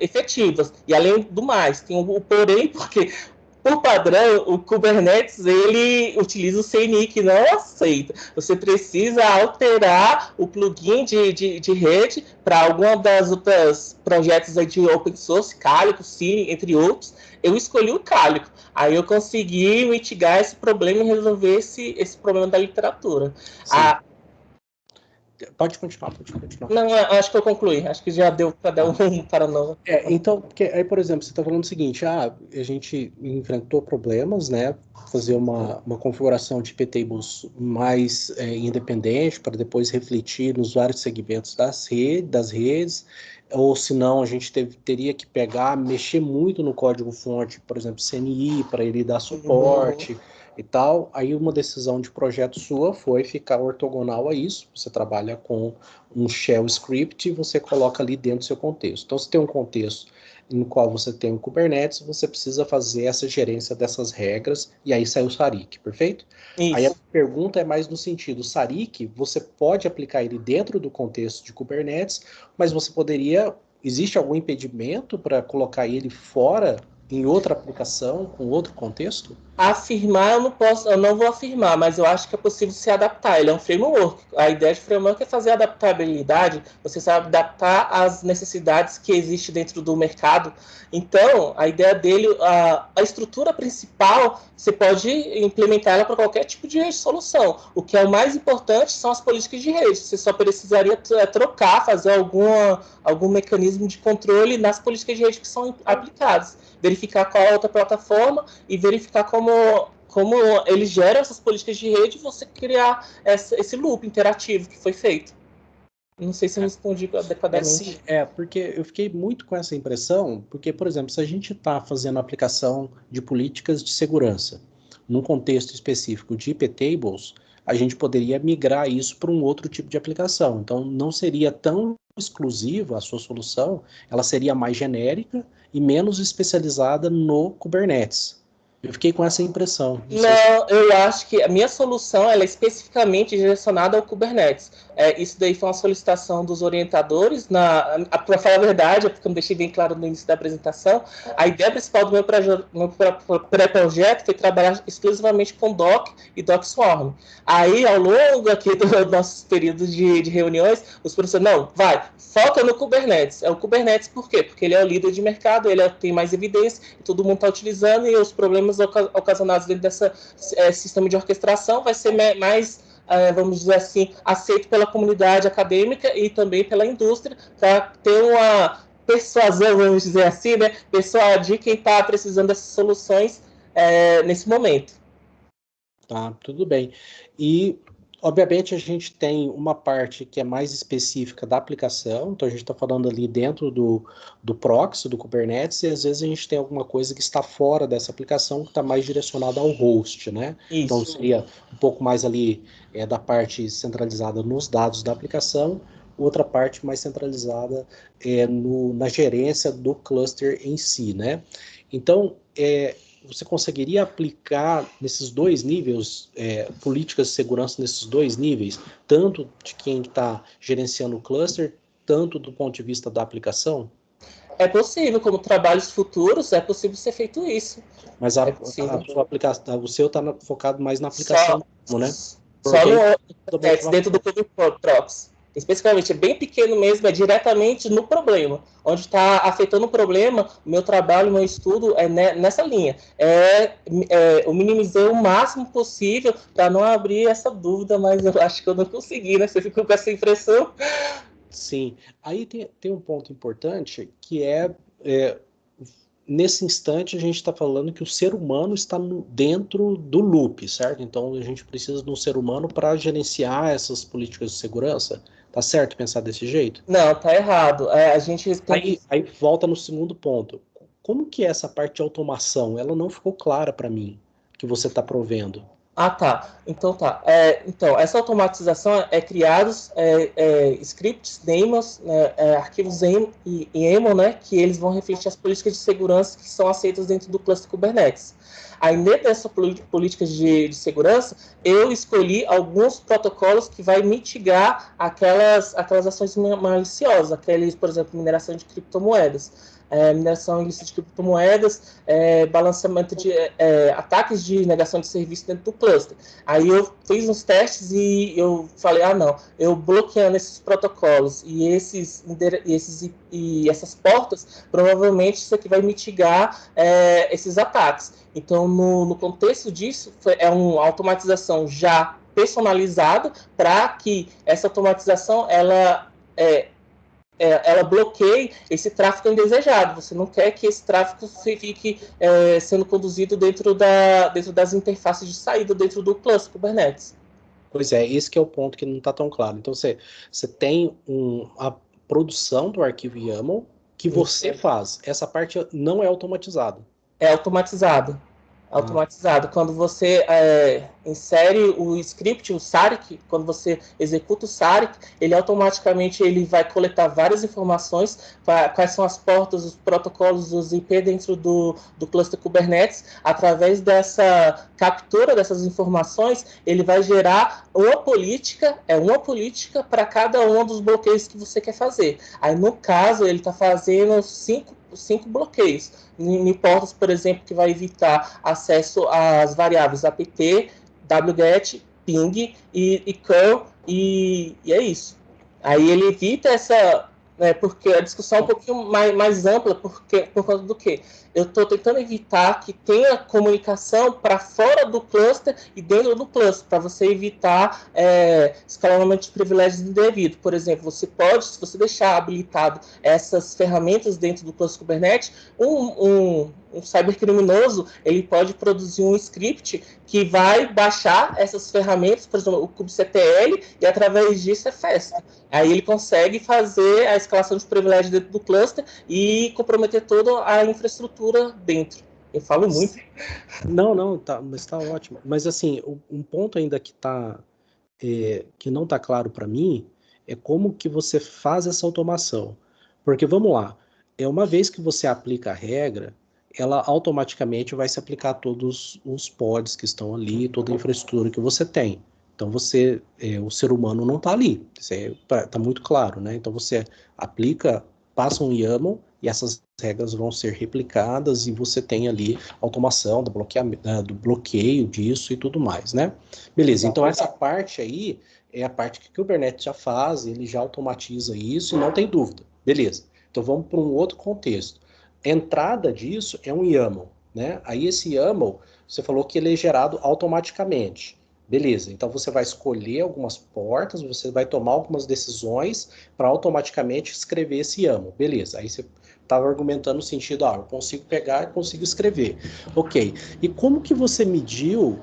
efetivas. E além do mais, tem o porém, porque por padrão, o Kubernetes ele utiliza o CNI, que não aceita. Você precisa alterar o plugin de rede para alguma das outras projetos aí de open source, Calico, Cine, entre outros. Eu escolhi o Calico. Aí eu consegui mitigar esse problema e resolver esse problema da literatura. Pode continuar. Não, acho que eu concluí. Acho que já deu para dar um paranova. Então, porque aí, por exemplo, você está falando o seguinte, a gente enfrentou problemas, né? Fazer uma configuração de iptables mais independente para depois refletir nos vários segmentos das redes, ou senão a gente teria que mexer muito no código-fonte, por exemplo, CNI, para ele dar suporte e tal. Aí uma decisão de projeto sua foi ficar ortogonal a isso. Você trabalha com um shell script e você coloca ali dentro do seu contexto. Então, se tem um contexto no qual você tem o Kubernetes, você precisa fazer essa gerência dessas regras, e aí sai o Sarik, perfeito? Isso. Aí a pergunta é mais no sentido, o Sarik, você pode aplicar ele dentro do contexto de Kubernetes, mas você existe algum impedimento para colocar ele fora, em outra aplicação, com outro contexto? Afirmar eu não vou afirmar, mas eu acho que é possível se adaptar. Ele é um framework. A ideia de framework é fazer adaptabilidade, você sabe adaptar às necessidades que existem dentro do mercado. Então, a ideia dele, a estrutura principal, você pode implementar ela para qualquer tipo de solução. O que é o mais importante são as políticas de rede. Você só precisaria trocar, fazer algum mecanismo de controle nas políticas de rede que são aplicadas. Verificar qual é a outra plataforma e verificar como ele gera essas políticas de rede e você criar esse loop interativo que foi feito. Não sei se eu respondi adequadamente. Porque eu fiquei muito com essa impressão, porque, por exemplo, se a gente está fazendo aplicação de políticas de segurança num contexto específico de iptables, a gente poderia migrar isso para um outro tipo de aplicação. Então, não seria tão exclusiva a sua solução, ela seria mais genérica e menos especializada no Kubernetes. Eu fiquei com essa impressão. Eu acho que a minha solução ela é especificamente direcionada ao Kubernetes. Isso daí foi uma solicitação dos orientadores. Para falar a verdade, porque eu não deixei bem claro no início da apresentação, a ideia principal do meu pré-projeto foi trabalhar exclusivamente com Docker e Docker Swarm. Aí, ao longo aqui dos nossos períodos de reuniões, os professores, foca no Kubernetes. É o Kubernetes por quê? Porque ele é o líder de mercado, ele tem mais evidência, todo mundo está utilizando, e os problemas ocasionados dentro desse sistema de orquestração vai ser mais vamos dizer assim, aceito pela comunidade acadêmica e também pela indústria, para ter uma persuasão, vamos dizer assim, né, persuadir quem está precisando dessas soluções nesse momento. Tá, tudo bem. E, obviamente, a gente tem uma parte que é mais específica da aplicação, então a gente está falando ali dentro do proxy, do Kubernetes, e às vezes a gente tem alguma coisa que está fora dessa aplicação, que está mais direcionada ao host, né? Isso. Então seria um pouco mais ali da parte centralizada nos dados da aplicação, outra parte mais centralizada na gerência do cluster em si, né? Então, você conseguiria aplicar nesses dois níveis, políticas de segurança nesses dois níveis, tanto de quem está gerenciando o cluster, tanto do ponto de vista da aplicação? É possível, como trabalhos futuros, é possível ser feito isso. Mas a sua aplicação, o seu está focado mais na aplicação, né? Só no dentro do Proxy. Especificamente, é bem pequeno mesmo, é diretamente no problema. Onde está afetando o problema, o meu trabalho, o meu estudo é nessa linha. Eu minimizei o máximo possível para não abrir essa dúvida, mas eu acho que eu não consegui, né? Você ficou com essa impressão? Sim. Aí tem um ponto importante, que nesse instante a gente está falando que o ser humano está dentro do loop, certo? Então a gente precisa de um ser humano para gerenciar essas políticas de segurança. Tá certo pensar desse jeito? Não, tá errado. A gente tem... aí volta no segundo ponto. Como que é essa parte de automação? Ela não ficou clara para mim, que você está provendo. Ah, tá. Então tá. Então, essa automatização criados scripts, daemons, arquivos em YAML, né, que eles vão refletir as políticas de segurança que são aceitas dentro do cluster Kubernetes. Aí, dentro dessa política de segurança, eu escolhi alguns protocolos que vai mitigar aquelas ações maliciosas, aqueles, por exemplo, mineração de criptomoedas. Mineração ilícita de criptomoedas, balanceamento de ataques de negação de serviço dentro do cluster. Aí eu fiz uns testes e eu falei, não, eu bloqueando esses protocolos e essas portas, provavelmente isso aqui vai mitigar esses ataques. Então, no contexto disso, é uma automatização já personalizada para que essa automatização ela bloqueie esse tráfego indesejado. Você não quer que esse tráfego fique sendo conduzido dentro das interfaces de saída dentro do cluster Kubernetes. Pois é, esse que é o ponto que não está tão claro. Então, você tem a produção do arquivo YAML que você faz. Essa parte não é automatizada. É automatizado. Quando você insere o script, o SARIC, quando você executa o SARIC, ele automaticamente vai coletar várias informações, quais são as portas, os protocolos, os IP dentro do cluster Kubernetes. Através dessa captura dessas informações, ele vai gerar uma política para cada um dos bloqueios que você quer fazer. Aí, no caso, ele está fazendo 5 bloqueios em portas, por exemplo, que vai evitar acesso às variáveis apt, wget, ping e curl, e é isso. Aí ele evita essa... porque a discussão é um pouquinho mais ampla, por causa do quê? Eu estou tentando evitar que tenha comunicação para fora do cluster e dentro do cluster, para você evitar escalonamento de privilégios indevido. Por exemplo, você pode, se você deixar habilitado essas ferramentas dentro do cluster Kubernetes, um cybercriminoso, ele pode produzir um script que vai baixar essas ferramentas, por exemplo, o kubectl, e através disso é festa. Aí ele consegue fazer a escalação de privilégios dentro do cluster e comprometer toda a infraestrutura dentro. Eu falo muito. Não, mas está ótimo. Mas assim, um ponto ainda que não está claro para mim é como que você faz essa automação. Porque vamos lá, uma vez que você aplica a regra, ela automaticamente vai se aplicar a todos os pods que estão ali, toda a infraestrutura que você tem. Então o ser humano não está ali, isso está muito claro, né? Então você aplica, passa um YAML e essas regras vão ser replicadas e você tem ali automação do bloqueio disso e tudo mais, né? Beleza, então essa parte aí é a parte que o Kubernetes já faz, ele já automatiza isso e não tem dúvida. Beleza, então vamos para um outro contexto. A entrada disso é um YAML, né? Aí esse YAML, você falou que ele é gerado automaticamente. Beleza, então você vai escolher algumas portas, você vai tomar algumas decisões para automaticamente escrever esse YAML. Beleza, aí você estava argumentando no sentido, eu consigo pegar e consigo escrever. Ok, e como que você mediu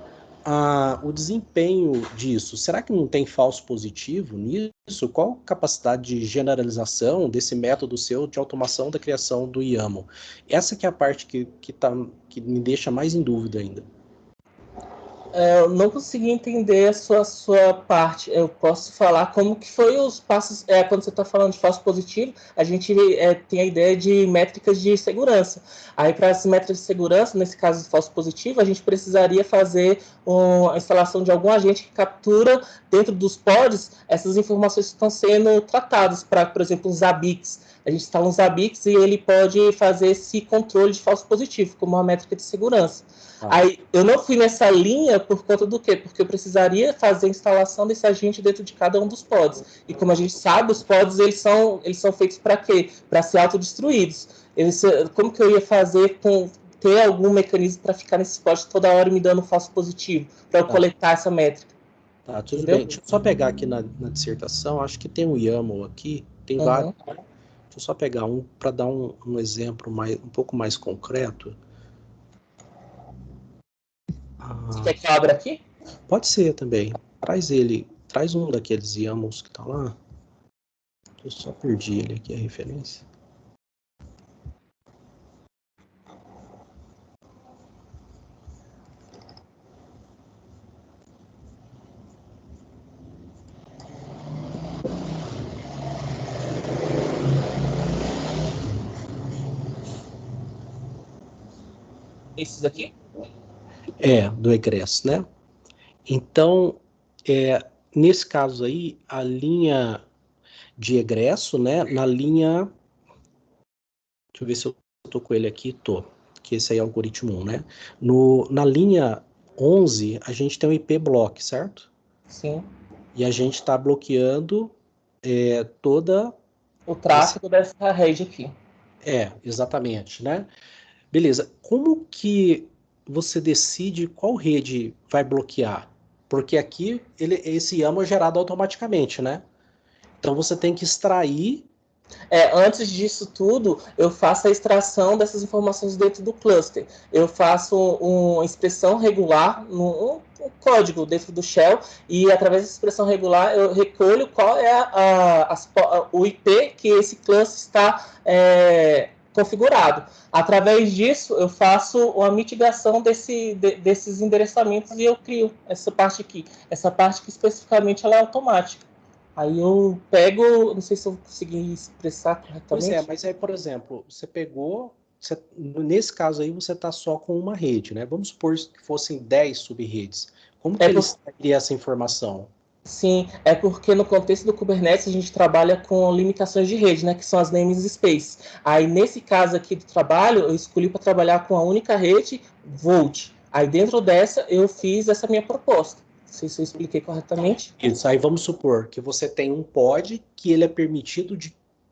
o desempenho disso? Será que não tem falso positivo nisso? Qual a capacidade de generalização desse método seu de automação da criação do YAML? Essa que é a parte que me deixa mais em dúvida ainda. Eu não consegui entender a sua parte. Eu posso falar como que foi os passos. Quando você está falando de falso positivo, a gente tem a ideia de métricas de segurança. Aí, para as métricas de segurança, nesse caso de falso positivo, a gente precisaria fazer a instalação de algum agente que captura dentro dos pods essas informações que estão sendo tratadas, para, por exemplo, os Zabbix. A gente instala um Zabbix e ele pode fazer esse controle de falso positivo, como uma métrica de segurança. Aí eu não fui nessa linha por conta do quê? Porque eu precisaria fazer a instalação desse agente dentro de cada um dos pods. E como a gente sabe, os pods eles são feitos para quê? Para ser autodestruídos. Como que eu ia fazer ter algum mecanismo para ficar nesses pods toda hora me dando falso positivo, para eu coletar essa métrica? Tá, tudo bem. Deixa eu só pegar aqui na dissertação, acho que tem um YAML aqui, tem vários. Deixa eu só pegar um para dar um exemplo um pouco mais concreto. Você quer que eu abra aqui? Pode ser também. Traz um daqueles YAMLs que tá lá. Eu só perdi ele aqui, a referência. Esses aqui? Do egresso, né? Então, nesse caso aí, a linha de egresso, né? Na linha... Deixa eu ver se eu tô com ele aqui. Que esse aí é o algoritmo 1, né? Na linha 11, a gente tem um IP block, certo? Sim. E a gente está bloqueando toda... o tráfego dessa rede aqui. Exatamente, né? Beleza. Como que você decide qual rede vai bloquear? Porque aqui esse YAML é gerado automaticamente, né? Então você tem que extrair... Antes disso tudo, eu faço a extração dessas informações dentro do cluster. Eu faço uma expressão regular, um código dentro do shell, e através dessa expressão regular eu recolho qual é o IP que esse cluster está configurado. Através disso, eu faço uma mitigação desses endereçamentos e eu crio essa parte aqui. Essa parte que especificamente ela é automática. Aí eu pego, não sei se eu consegui expressar corretamente. Pois mas aí, por exemplo, você pegou, nesse caso aí você está só com uma rede, né? Vamos supor que fossem 10 subredes. Como que eles teriam essa informação? Sim, é porque no contexto do Kubernetes a gente trabalha com limitações de rede, né, que são as namespace. Aí nesse caso aqui do trabalho, eu escolhi para trabalhar com a única rede Volt. Aí dentro dessa eu fiz essa minha proposta. Não sei se eu expliquei corretamente. Isso, aí vamos supor que você tem um pod que ele é permitido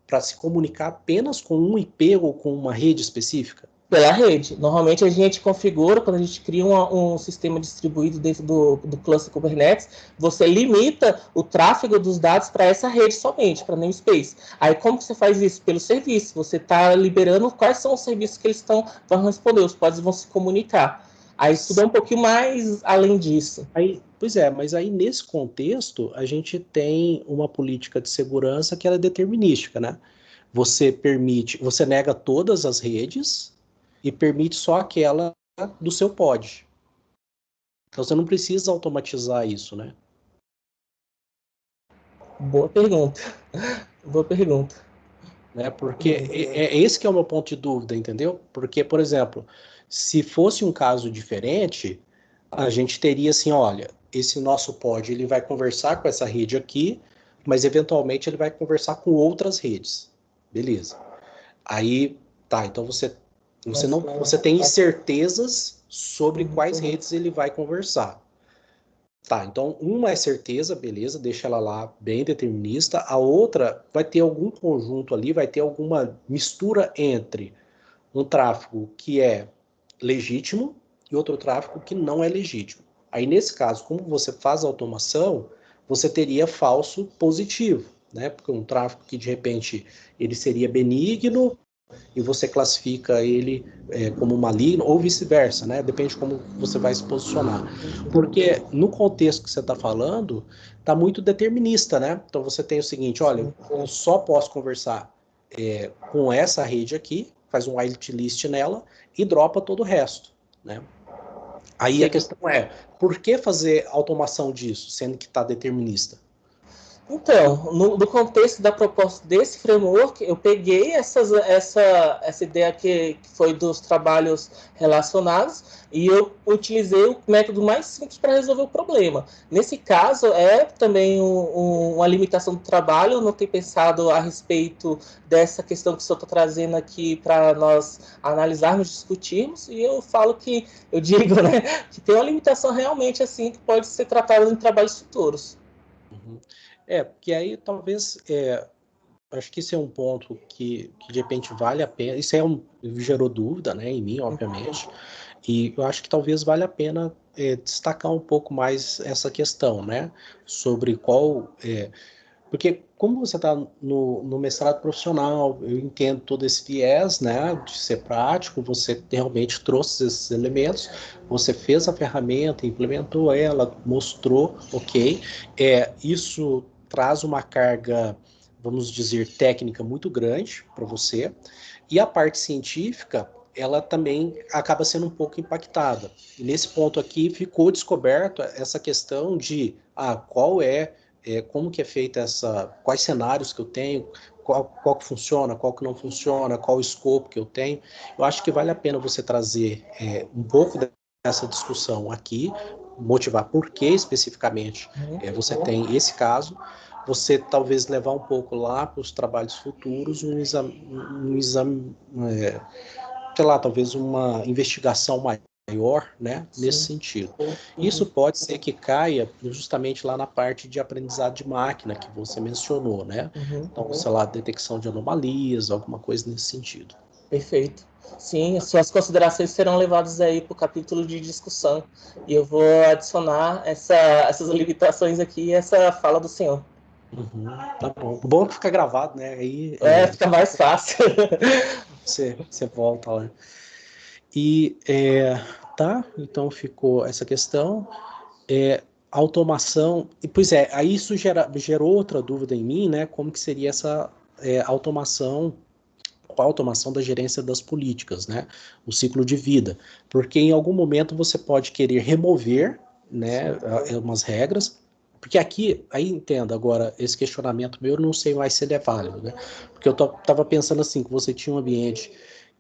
para se comunicar apenas com um IP ou com uma rede específica? Pela rede. Normalmente a gente configura, quando a gente cria um sistema distribuído dentro do cluster Kubernetes, você limita o tráfego dos dados para essa rede somente, para namespace. Aí como que você faz isso? Pelo serviço. Você está liberando quais são os serviços que eles vão responder, os pods vão se comunicar. Aí tudo é um pouquinho mais além disso. Mas aí nesse contexto a gente tem uma política de segurança que ela é determinística, né? Você nega todas as redes e permite só aquela do seu pod. Então você não precisa automatizar isso, né? Boa pergunta. Boa pergunta. Né? Porque esse que é o meu ponto de dúvida, entendeu? Porque, por exemplo, se fosse um caso diferente, a gente teria assim, olha, esse nosso pod ele vai conversar com essa rede aqui, mas eventualmente ele vai conversar com outras redes. Beleza. Aí, tá, então você tem incertezas sobre quais redes ele vai conversar. Tá, então uma é certeza, beleza, deixa ela lá bem determinista. A outra vai ter algum conjunto ali, vai ter alguma mistura entre um tráfego que é legítimo e outro tráfego que não é legítimo. Aí, nesse caso, como você faz a automação, você teria falso positivo, né? Porque um tráfego que, de repente, ele seria benigno e você classifica ele como maligno, ou vice-versa, né? Depende de como você vai se posicionar. Porque no contexto que você está falando, está muito determinista, né? Então você tem o seguinte, olha, eu só posso conversar com essa rede aqui, faz um whitelist nela e dropa todo o resto, né? Aí Sim. a questão é, por que fazer automação disso, sendo que está determinista? Então, no contexto da proposta desse framework, eu peguei essa ideia que foi dos trabalhos relacionados e eu utilizei o método mais simples para resolver o problema. Nesse caso, é também uma limitação do trabalho, eu não tenho pensado a respeito dessa questão que o senhor está trazendo aqui para nós analisarmos, discutirmos, e eu falo que, eu digo, né, que tem uma limitação realmente assim que pode ser tratada em trabalhos futuros. Uhum. Porque aí talvez, acho que esse é um ponto que de repente vale a pena, isso gerou dúvida, né, em mim, obviamente, e eu acho que talvez valha a pena destacar um pouco mais essa questão, né, sobre porque como você está no mestrado profissional, eu entendo todo esse viés, né, de ser prático, você realmente trouxe esses elementos, você fez a ferramenta, implementou ela, mostrou, ok, isso traz uma carga, vamos dizer, técnica muito grande para você, e a parte científica, ela também acaba sendo um pouco impactada. E nesse ponto aqui ficou descoberto essa questão de como que é feita quais cenários que eu tenho, qual que funciona, qual que não funciona, qual o escopo que eu tenho. Eu acho que vale a pena você trazer um pouco dessa discussão aqui, motivar por que especificamente você tem esse caso, você talvez levar um pouco lá para os trabalhos futuros, um exame, sei lá, talvez uma investigação maior, né, nesse sentido. Isso pode ser que caia justamente lá na parte de aprendizado de máquina que você mencionou, né? Então, sei lá, detecção de anomalias, alguma coisa nesse sentido. Perfeito. Sim, as suas considerações serão levadas aí para o capítulo de discussão. E eu vou adicionar essas limitações aqui e essa fala do senhor. Uhum, tá bom. Bom que fica gravado, né? Aí fica mais fácil. você volta lá. E tá, então ficou essa questão. Automação, e pois aí isso gerou outra dúvida em mim, né? Como que seria essa automação, qual a automação da gerência das políticas, né? O ciclo de vida. Porque em algum momento você pode querer remover, né, umas regras, porque aqui, aí entenda agora, esse questionamento meu, eu não sei mais se ele é válido, né? Porque eu estava pensando assim, que você tinha um ambiente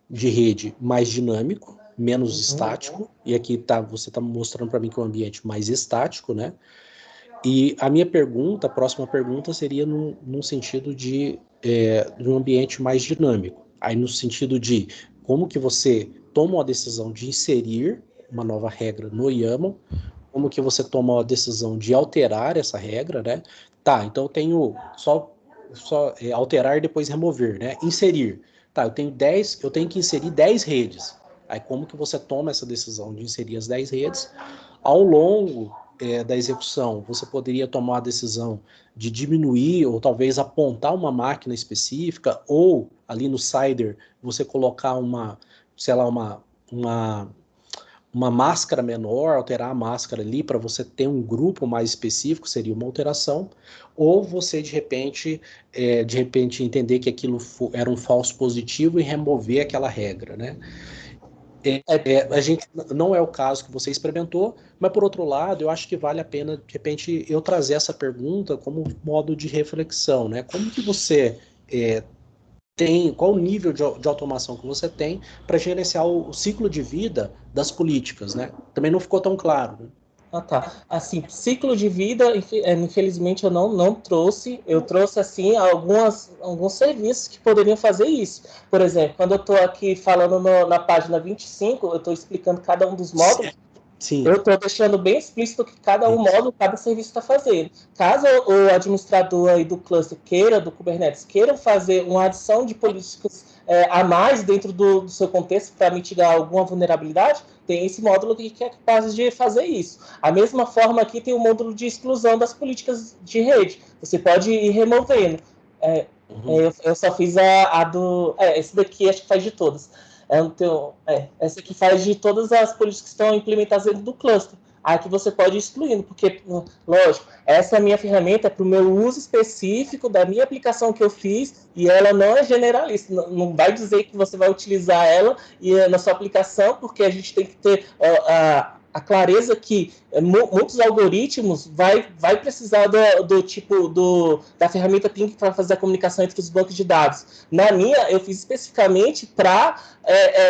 de rede mais dinâmico, menos estático, e aqui você está mostrando para mim que é um ambiente mais estático, né? E a minha pergunta, a próxima pergunta seria num sentido de um ambiente mais dinâmico. Aí no sentido de como que você toma a decisão de inserir uma nova regra no YAML, como que você toma a decisão de alterar essa regra, né? Tá, então eu tenho só alterar e depois remover, né? Inserir. Tá, eu tenho que inserir 10 redes. Aí como que você toma essa decisão de inserir as 10 redes? Ao longo da execução, você poderia tomar a decisão de diminuir ou talvez apontar uma máquina específica, ou ali no CIDR você colocar uma máscara menor, alterar a máscara ali para você ter um grupo mais específico, seria uma alteração, ou você de repente entender que aquilo era um falso positivo e remover aquela regra, né? A gente não é o caso que você experimentou, mas por outro lado, eu acho que vale a pena, de repente, eu trazer essa pergunta como modo de reflexão, né? Como que você qual o nível de automação que você tem para gerenciar o ciclo de vida das políticas, né? Também não ficou tão claro, né? Tá. Assim, ciclo de vida, infelizmente eu não trouxe. Eu trouxe, assim, alguns serviços que poderiam fazer isso. Por exemplo, quando eu estou aqui falando na página 25, eu estou explicando cada um dos módulos. Sim. Eu estou deixando bem explícito que cada módulo, cada serviço está fazendo. Caso o administrador aí do cluster do Kubernetes queiram fazer uma adição de políticas a mais dentro do seu contexto para mitigar alguma vulnerabilidade, tem esse módulo que é capaz de fazer isso. A mesma forma aqui tem o módulo de exclusão das políticas de rede. Você pode ir removendo. Eu só fiz a do... esse daqui acho que faz de todas. Essa aqui faz de todas as políticas que estão implementadas dentro do cluster. Aqui você pode ir excluindo, porque, lógico, essa minha ferramenta é para o meu uso específico da minha aplicação que eu fiz, e ela não é generalista. Não vai dizer que você vai utilizar ela na sua aplicação, porque a gente tem que ter a clareza que muitos algoritmos vai precisar do tipo da ferramenta Ping para fazer a comunicação entre os bancos de dados. Na minha, eu fiz especificamente para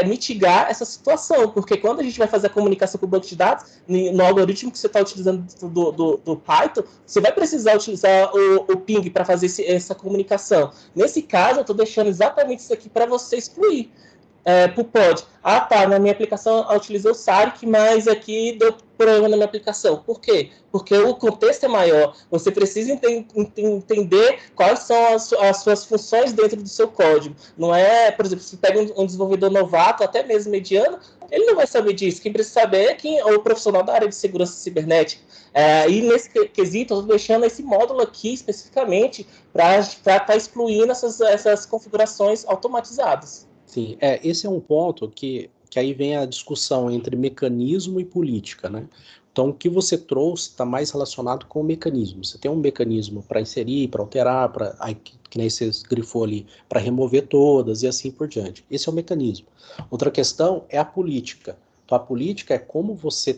mitigar essa situação, porque quando a gente vai fazer a comunicação com o banco de dados, no algoritmo que você está utilizando do Python, você vai precisar utilizar o Ping para fazer essa comunicação. Nesse caso, eu estou deixando exatamente isso aqui para você excluir. Pro pod. Na minha aplicação eu utilizei o SARIC, mas aqui deu problema na minha aplicação. Por quê? Porque o contexto é maior. Você precisa entender quais são as suas funções dentro do seu código. Não é, por exemplo, se pega um desenvolvedor novato, até mesmo mediano, ele não vai saber disso. Quem precisa saber é o profissional da área de segurança cibernética. E nesse quesito, eu estou deixando esse módulo aqui especificamente para estar excluindo essas configurações automatizadas. Sim, esse é um ponto que aí vem a discussão entre mecanismo e política, né? Então, o que você trouxe está mais relacionado com o mecanismo. Você tem um mecanismo para inserir, para alterar, que nem você grifou ali, para remover todas e assim por diante. Esse é o mecanismo. Outra questão é a política. Então, a política é como você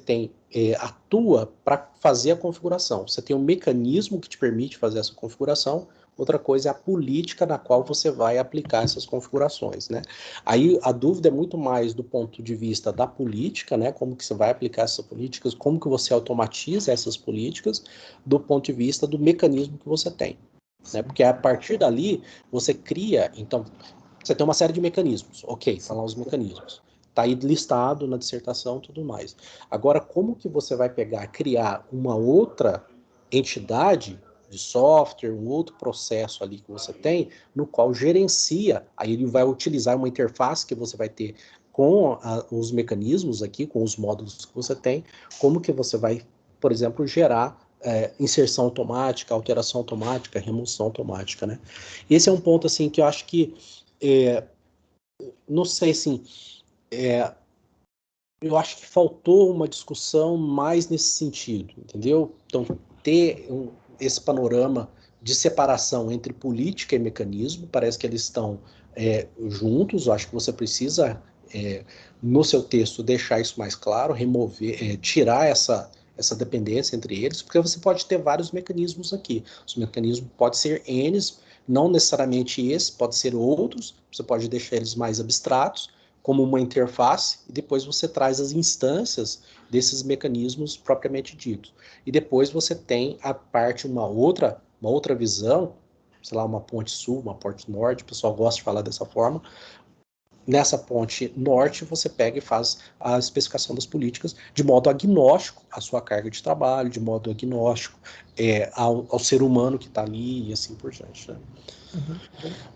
atua para fazer a configuração. Você tem um mecanismo que te permite fazer essa configuração. Outra coisa é a política na qual você vai aplicar essas configurações, né? Aí a dúvida é muito mais do ponto de vista da política, né? Como que você vai aplicar essas políticas, como que você automatiza essas políticas, do ponto de vista do mecanismo que você tem, né? Porque a partir dali você cria, então, você tem uma série de mecanismos, ok, são lá os mecanismos. Está aí listado na dissertação e tudo mais. Agora, como que você vai criar uma outra entidade de software, um outro processo ali que você tem, no qual gerencia, aí ele vai utilizar uma interface que você vai ter com os mecanismos aqui, com os módulos que você tem, como que você vai, por exemplo, gerar inserção automática, alteração automática, remoção automática, né? Esse é um ponto, assim, que eu acho que, não sei, assim, eu acho que faltou uma discussão mais nesse sentido, entendeu? Então, ter esse panorama de separação entre política e mecanismo, parece que eles estão juntos. Eu acho que você precisa, no seu texto, deixar isso mais claro, remover, tirar essa dependência entre eles, porque você pode ter vários mecanismos aqui. Os mecanismos podem ser N, não necessariamente esse, pode ser outros, você pode deixar eles mais abstratos, como uma interface, e depois você traz as instâncias desses mecanismos propriamente ditos. E depois você tem a parte, uma outra visão, sei lá, uma ponte sul, uma ponte norte, o pessoal gosta de falar dessa forma. Nessa ponte norte, você pega e faz a especificação das políticas de modo agnóstico à sua carga de trabalho, de modo agnóstico ao ser humano que está ali e assim por diante, né?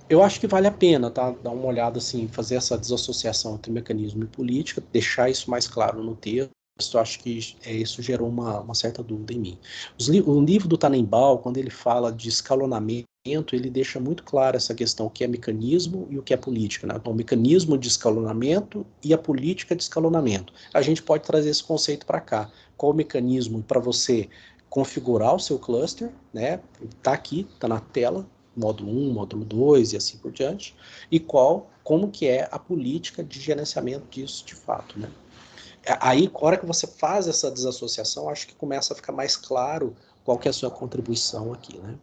Eu acho que vale a pena, tá? Dar uma olhada, assim, fazer essa desassociação entre mecanismo e política, deixar isso mais claro no texto. Eu acho que isso gerou uma certa dúvida em mim. O livro do Tannenbaum, quando ele fala de escalonamento, ele deixa muito claro essa questão, o que é mecanismo e o que é política, né? Então, o mecanismo de escalonamento e a política de escalonamento. A gente pode trazer esse conceito para cá. Qual o mecanismo para você configurar o seu cluster, né? Está aqui, está na tela, módulo 1, módulo 2 e assim por diante, e como que é a política de gerenciamento disso de fato, né? Aí, a hora que você faz essa desassociação, acho que começa a ficar mais claro qual que é a sua contribuição aqui, né?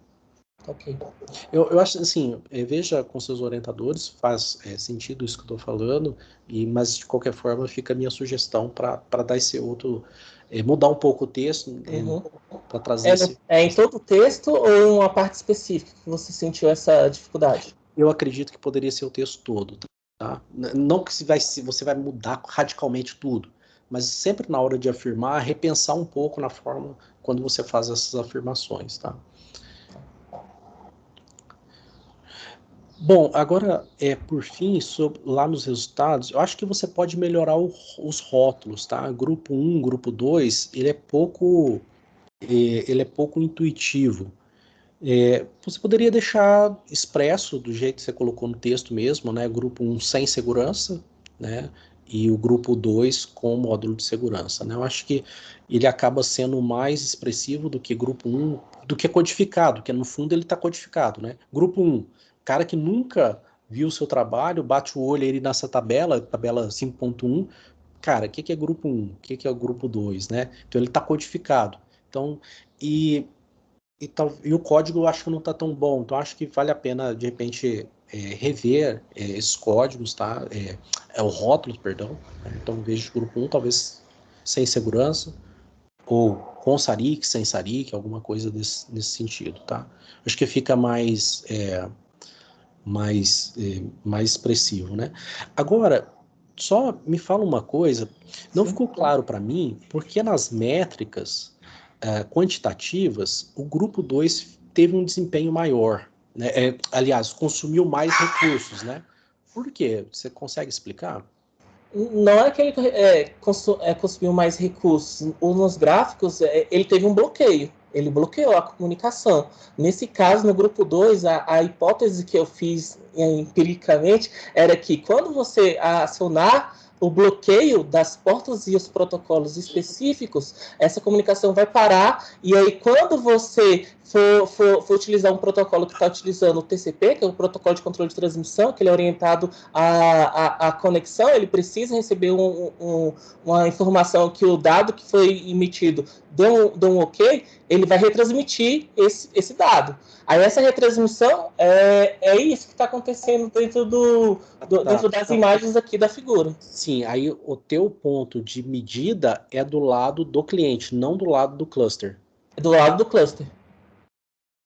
Ok. Eu acho assim, veja com seus orientadores, faz sentido isso que eu estou falando, mas de qualquer forma fica a minha sugestão para dar esse outro, mudar um pouco o texto, para trazer esse... em todo o texto ou em uma parte específica que você sentiu essa dificuldade? Eu acredito que poderia ser o texto todo, tá? Não que você vai mudar radicalmente tudo, mas sempre na hora de afirmar, repensar um pouco na forma quando você faz essas afirmações, tá? Bom, agora, por fim, lá nos resultados, eu acho que você pode melhorar os rótulos, tá? Grupo 1, grupo 2, ele é pouco intuitivo. Você poderia deixar expresso do jeito que você colocou no texto mesmo, né? Grupo 1 sem segurança, né? E o grupo 2 com módulo de segurança, né? Eu acho que ele acaba sendo mais expressivo do que grupo 1, do que codificado, que no fundo ele está codificado, né? Grupo 1, cara que nunca viu o seu trabalho, bate o olho aí nessa tabela 5.1, cara, o que é grupo 1? O que é o grupo 2, né? Então ele está codificado. Então, e e o código eu acho que não está tão bom, então acho que vale a pena, de repente, rever esses códigos, tá? O rótulo, perdão. Né? Então, em vez de grupo 1, talvez sem segurança, ou com SARIC, sem SARIC, alguma coisa nesse sentido, tá? Acho que fica mais expressivo, né? Agora, só me fala uma coisa, não ficou claro para mim, porque nas métricas quantitativas, o grupo 2 teve um desempenho maior, né? Aliás, consumiu mais recursos, né? Por quê? Você consegue explicar? Não é que ele consumiu mais recursos. Nos gráficos, ele teve um bloqueio. Ele bloqueou a comunicação. Nesse caso, no grupo 2, a hipótese que eu fiz empiricamente era que quando você acionar o bloqueio das portas e os protocolos específicos, essa comunicação vai parar, e aí quando você for utilizar um protocolo que está utilizando o TCP, que é o protocolo de controle de transmissão, que ele é orientado à conexão, ele precisa receber uma informação que o dado que foi emitido deu um ok, ele vai retransmitir esse dado. Aí essa retransmissão é isso que está acontecendo dentro das imagens aqui da figura. Sim, aí o teu ponto de medida é do lado do cliente, não do lado do cluster. É do lado do cluster.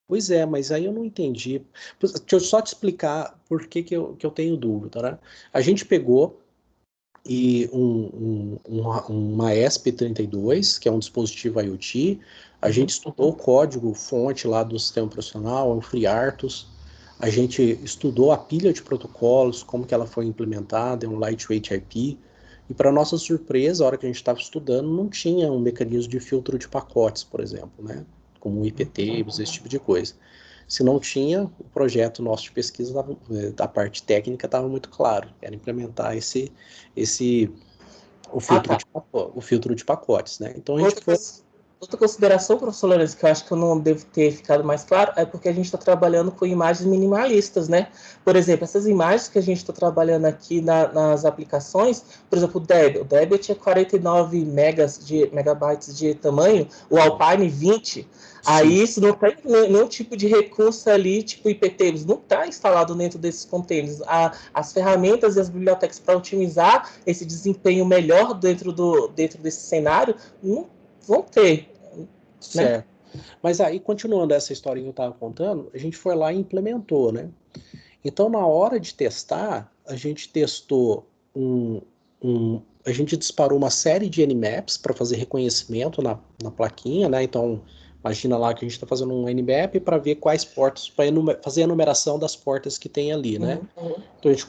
Pois é, mas aí eu não entendi. Deixa eu só te explicar por que eu tenho dúvida, né? A gente pegou uma ESP32, que é um dispositivo IoT, a gente estudou o código fonte lá do sistema operacional, o FreeRTOS, a gente estudou a pilha de protocolos, como que ela foi implementada, é um Lightweight IP, e para nossa surpresa, a hora que a gente estava estudando, não tinha um mecanismo de filtro de pacotes, por exemplo, né? Como IPTables, esse tipo de coisa. Se não tinha, o projeto nosso de pesquisa, da parte técnica, estava muito claro, era implementar o filtro de pacotes, né? Então a gente foi... Outra consideração, professor Lourenço, que eu acho que eu não devo ter ficado mais claro, é porque a gente está trabalhando com imagens minimalistas, né? Por exemplo, essas imagens que a gente está trabalhando aqui nas aplicações, por exemplo, o Debian tinha 49 megabytes de tamanho, o Alpine 20. Aí isso não tem nenhum tipo de recurso ali, tipo IPTables, não está instalado dentro desses containers. As ferramentas e as bibliotecas para otimizar esse desempenho melhor dentro desse cenário não vão ter. Certo. Né? Mas aí, continuando essa história que eu estava contando, a gente foi lá e implementou, né? Então, na hora de testar, a gente testou a gente disparou uma série de Nmaps para fazer reconhecimento na plaquinha, né? Então, imagina lá que a gente está fazendo um Nmap para ver quais portas, para fazer a numeração das portas que tem ali, né? Então, a gente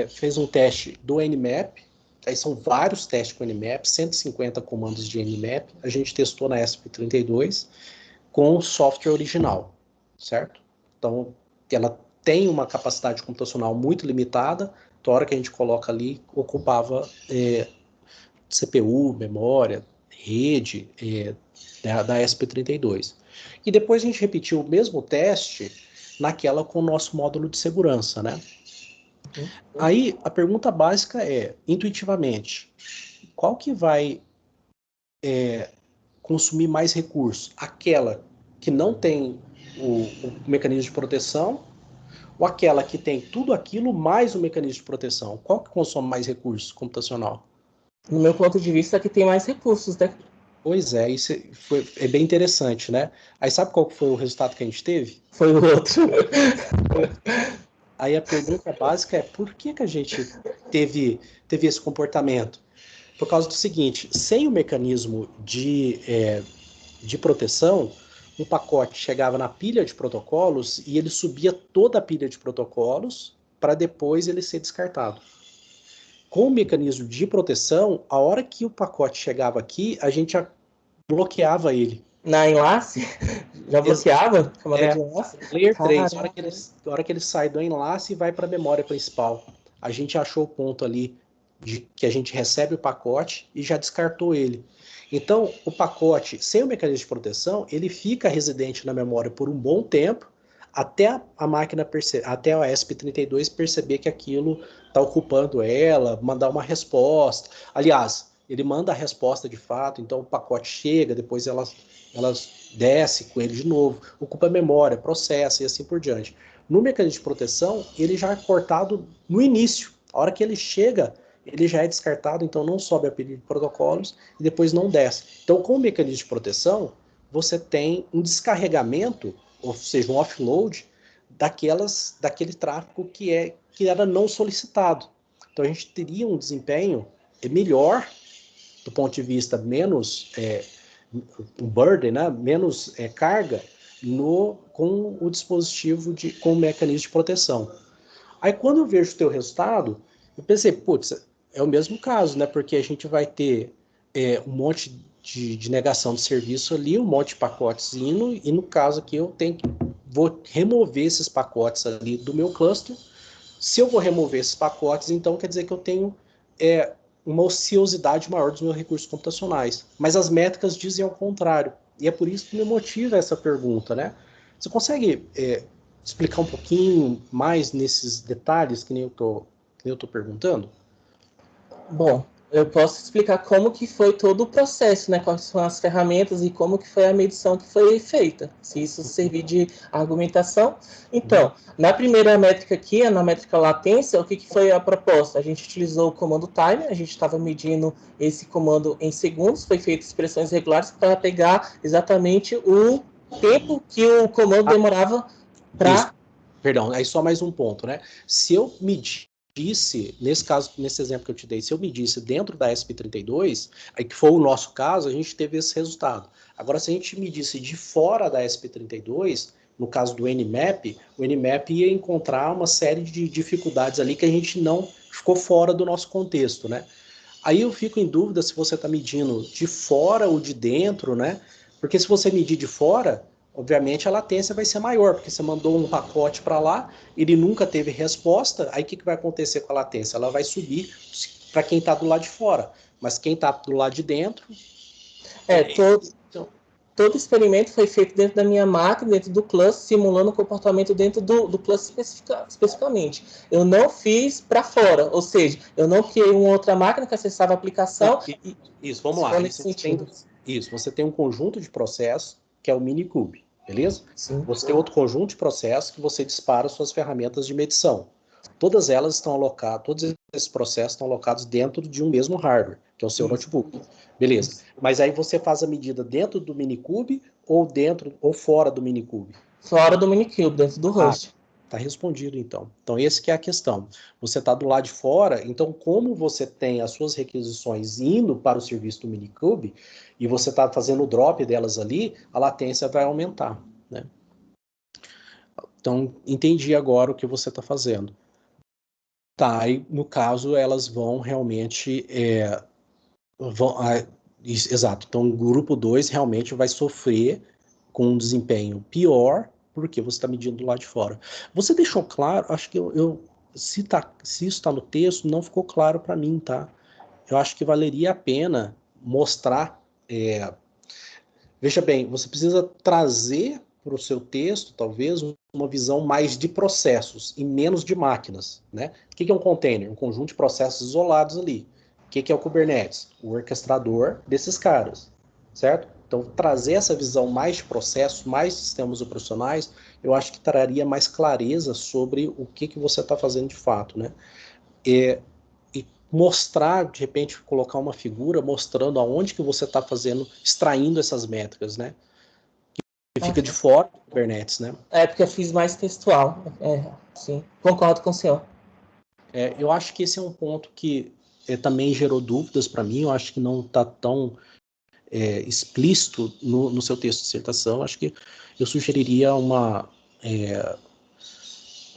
fez um teste do Nmap. Aí são vários testes com Nmap, 150 comandos de Nmap. A gente testou na ESP32 com o software original, certo? Então, ela tem uma capacidade computacional muito limitada. Então, a hora que a gente coloca ali, ocupava CPU, memória, rede da ESP32. E depois a gente repetiu o mesmo teste naquela com o nosso módulo de segurança, né? Aí, a pergunta básica é, intuitivamente, qual que vai consumir mais recursos? Aquela que não tem o mecanismo de proteção ou aquela que tem tudo aquilo mais o mecanismo de proteção? Qual que consome mais recursos computacional? No meu ponto de vista, é que tem mais recursos, né? Pois é, isso é bem interessante, né? Aí sabe qual foi o resultado que a gente teve? Foi o outro. Aí a pergunta básica é por que a gente teve esse comportamento? Por causa do seguinte, sem o mecanismo de proteção, um pacote chegava na pilha de protocolos e ele subia toda a pilha de protocolos para depois ele ser descartado. Com o mecanismo de proteção, a hora que o pacote chegava aqui, a gente já bloqueava ele. Na enlace? Já bloqueava? Camada de enlace? Layer 3, a hora que ele sai do enlace e vai para a memória principal. A gente achou o ponto ali de que a gente recebe o pacote e já descartou ele. Então, o pacote, sem o mecanismo de proteção, ele fica residente na memória por um bom tempo, até a máquina até a ESP32 perceber que aquilo está ocupando ela, mandar uma resposta. Aliás, ele manda a resposta de fato, então o pacote chega, depois ela desce com ele de novo, ocupa a memória, processa e assim por diante. No mecanismo de proteção, ele já é cortado no início. A hora que ele chega, ele já é descartado, então não sobe a pilha de protocolos e depois não desce. Então, com o mecanismo de proteção, você tem um descarregamento, ou seja, um offload, daquele tráfego que era não solicitado. Então, a gente teria um desempenho melhor, do ponto de vista menos um burden, né? Menos carga, com o dispositivo, com o mecanismo de proteção. Aí, quando eu vejo o teu resultado, eu pensei, putz, é o mesmo caso, né? Porque a gente vai ter um monte de negação de serviço ali, um monte de pacotes indo, e no caso aqui eu vou remover esses pacotes ali do meu cluster. Se eu vou remover esses pacotes, então quer dizer que eu tenho uma ociosidade maior dos meus recursos computacionais. Mas as métricas dizem ao contrário. E é por isso que me motiva essa pergunta, né? Você consegue explicar um pouquinho mais nesses detalhes que nem eu tô perguntando? Bom, eu posso explicar como que foi todo o processo, né? Quais são as ferramentas e como que foi a medição que foi feita, se isso servir de argumentação. Então, na primeira métrica aqui, na métrica latência, o que foi a proposta? A gente utilizou o comando time, a gente estava medindo esse comando em segundos, foi feito expressões regulares para pegar exatamente o tempo que o comando demorava para... Perdão, aí só mais um ponto, né? Se eu medisse, nesse caso, nesse exemplo que eu te dei, se eu medisse dentro da ESP32, aí que foi o nosso caso, a gente teve esse resultado. Agora, se a gente medisse de fora da ESP32, no caso do Nmap, o Nmap ia encontrar uma série de dificuldades ali que a gente não ficou fora do nosso contexto, né? Aí eu fico em dúvida se você está medindo de fora ou de dentro, né? Porque se você medir de fora, obviamente a latência vai ser maior, porque você mandou um pacote para lá, ele nunca teve resposta, aí o que vai acontecer com a latência? Ela vai subir para quem está do lado de fora, mas quem está do lado de dentro... Todo experimento foi feito dentro da minha máquina, dentro do cluster, simulando o comportamento dentro do cluster especificamente. Eu não fiz para fora, ou seja, eu não criei uma outra máquina que acessava a aplicação. Isso, vamos lá. Você tem um conjunto de processos, que é o Minikube, beleza? Sim. Você tem outro conjunto de processos que você dispara suas ferramentas de medição. Todas elas estão alocadas, todos esses processos estão alocados dentro de um mesmo hardware, que é o seu notebook. Beleza. Mas aí você faz a medida dentro do Minikube ou fora do Minikube? Fora do Minikube, dentro do host. Tá respondido, então. Então, esse que é a questão. Você está do lado de fora, então, como você tem as suas requisições indo para o serviço do Minikube, e você está fazendo o drop delas ali, a latência vai aumentar, né? Então, entendi agora o que você está fazendo. Tá, aí, no caso, elas vão realmente... exato. Então, o grupo 2 realmente vai sofrer com um desempenho pior, porque você está medindo do lado de fora. Você deixou claro, acho que se isso está no texto, não ficou claro para mim, tá? Eu acho que valeria a pena mostrar... veja bem, você precisa trazer para o seu texto, talvez, uma visão mais de processos e menos de máquinas, né? O que é um container? Um conjunto de processos isolados ali. O que é o Kubernetes? O orquestrador desses caras, certo? Então, trazer essa visão mais de processos, mais de sistemas operacionais, eu acho que traria mais clareza sobre o que você está fazendo de fato, né? E mostrar, de repente, colocar uma figura mostrando aonde que você está fazendo, extraindo essas métricas, né? Que fica de fora do Kubernetes, né? Porque eu fiz mais textual. Sim, concordo com o senhor. Eu acho que esse é um ponto que também gerou dúvidas para mim, eu acho que não está tão explícito no seu texto de dissertação, acho que eu sugeriria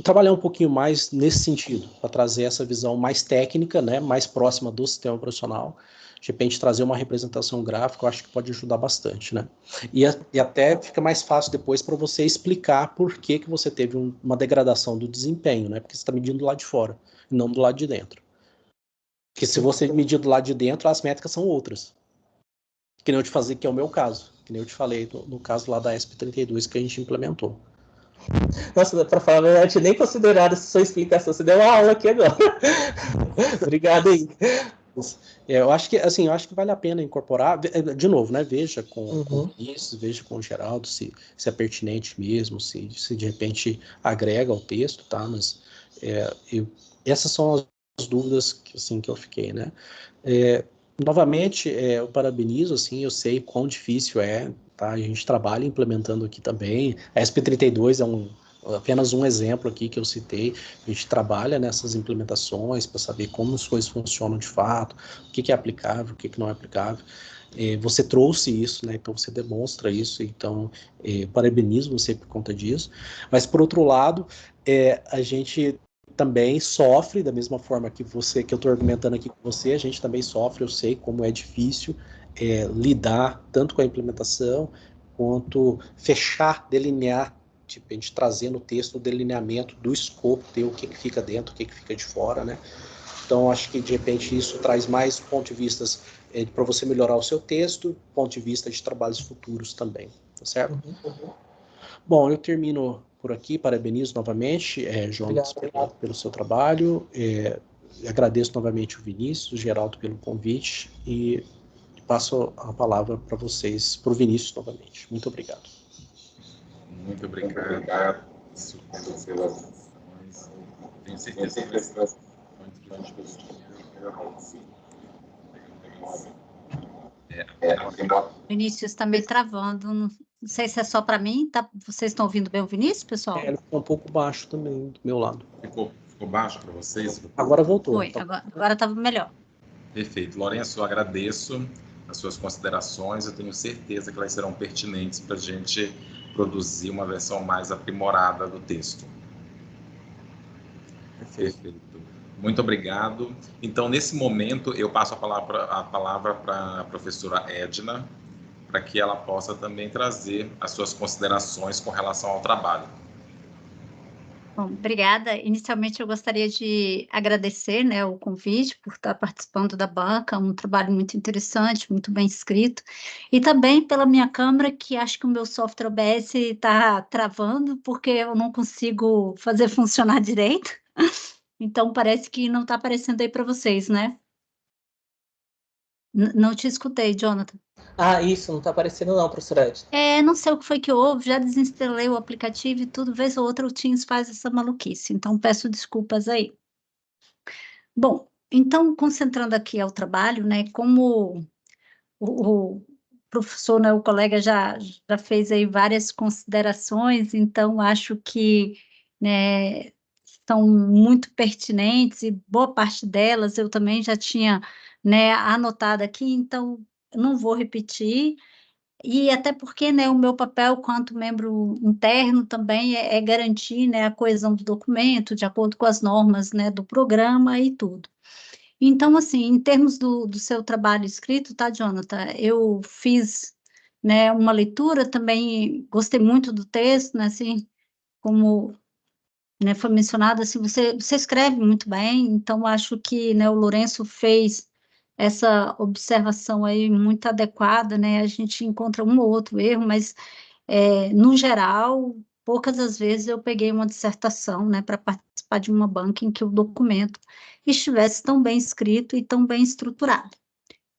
trabalhar um pouquinho mais nesse sentido, para trazer essa visão mais técnica, né, mais próxima do sistema profissional. De repente, trazer uma representação gráfica, eu acho que pode ajudar bastante, né? E até fica mais fácil depois para você explicar por que você teve uma degradação do desempenho, né? Porque você está medindo do lado de fora, não do lado de dentro. Porque se você medir do lado de dentro, as métricas são outras. Que nem eu te falei, que é o meu caso. Que nem eu te falei no caso lá da ESP32 que a gente implementou. Nossa, para falar a verdade, nem considerado essa sua explicação. Você deu uma aula aqui agora. Obrigado aí. Eu acho que vale a pena incorporar, de novo, né? Veja com o Vinícius, veja com o Geraldo se é pertinente mesmo, se de repente agrega ao texto, tá? Mas essas são as dúvidas que eu fiquei, né? Novamente, eu parabenizo, assim, eu sei quão difícil tá? A gente trabalha implementando aqui também. A SP32 é apenas um exemplo aqui que eu citei. A gente trabalha nessas implementações para saber como as coisas funcionam de fato, o que é aplicável, o que não é aplicável. Você trouxe isso, né? Então você demonstra isso, então parabenizo você por conta disso. Mas, por outro lado, a gente também sofre, da mesma forma que eu estou argumentando aqui com você, a gente também sofre, eu sei como é difícil lidar tanto com a implementação, quanto fechar, delinear, tipo, a gente trazer no texto o delineamento do escopo, ter o que fica dentro, o que fica de fora, né? Então, acho que, de repente, isso traz mais pontos de vista para você melhorar o seu texto, ponto de vista de trabalhos futuros também, tá certo? Bom, eu termino por aqui, parabenizo novamente, Jonas, pelo seu trabalho, agradeço novamente o Vinícius, o Geraldo pelo convite, e passo a palavra para vocês, para o Vinícius novamente. Muito obrigado. Muito obrigado. Isso pelas ações. Tenho certeza que essas Vinícius está meio travando, não sei se é só para mim, tá? Vocês estão ouvindo bem o Vinícius, pessoal? Ele ficou um pouco baixo também, do meu lado. Ficou baixo para vocês? Agora voltou. Foi, agora estava melhor. Perfeito. Lourenço, eu agradeço as suas considerações, eu tenho certeza que elas serão pertinentes para a gente produzir uma versão mais aprimorada do texto. Perfeito. Muito obrigado. Então, nesse momento, eu passo a palavra para a professora Edna, para que ela possa também trazer as suas considerações com relação ao trabalho. Bom, obrigada. Inicialmente, eu gostaria de agradecer, né, o convite por estar participando da banca, um trabalho muito interessante, muito bem escrito, e também pela minha câmera, que acho que o meu software OBS está travando, porque eu não consigo fazer funcionar direito, então parece que não está aparecendo aí para vocês, né? Não te escutei, Jonathan. Isso, não está aparecendo não, professora Edna. Não sei o que foi que houve, já desinstalei o aplicativo e tudo, vez ou outra o Teams faz essa maluquice, então peço desculpas aí. Bom, então, concentrando aqui ao trabalho, né, como o professor, né, o colega já fez aí várias considerações, então acho que, né, são muito pertinentes e boa parte delas eu também já tinha, né, anotado aqui, então eu não vou repetir, e até porque, né, o meu papel quanto membro interno também é garantir, né, a coesão do documento, de acordo com as normas, né, do programa e tudo. Então, assim, em termos do seu trabalho escrito, tá, Jonathan, eu fiz, né, uma leitura, também gostei muito do texto, né, assim, como, né, foi mencionado, assim, você escreve muito bem, então acho que, né, o Lourenço fez essa observação aí muito adequada, né, a gente encontra um ou outro erro, mas, no geral, poucas as vezes eu peguei uma dissertação, né, para participar de uma banca em que o documento estivesse tão bem escrito e tão bem estruturado.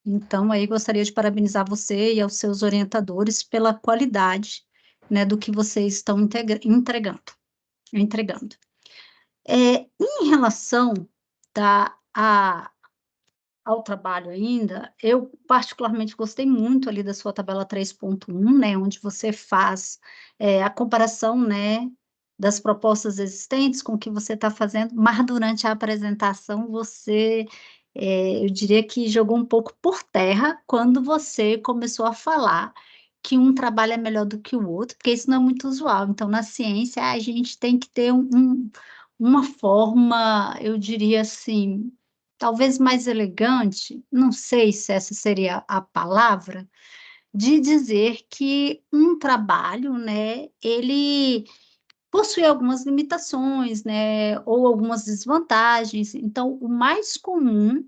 Então, aí gostaria de parabenizar você e aos seus orientadores pela qualidade, né, do que vocês estão entregando. Em relação ao trabalho ainda, eu particularmente gostei muito ali da sua tabela 3.1, né, onde você faz a comparação, né, das propostas existentes com o que você está fazendo, mas durante a apresentação você eu diria que jogou um pouco por terra quando você começou a falar que um trabalho é melhor do que o outro, porque isso não é muito usual. Então, na ciência, a gente tem que ter uma forma, eu diria assim, talvez mais elegante, não sei se essa seria a palavra, de dizer que um trabalho, né, ele possui algumas limitações, né, ou algumas desvantagens. Então, o mais comum,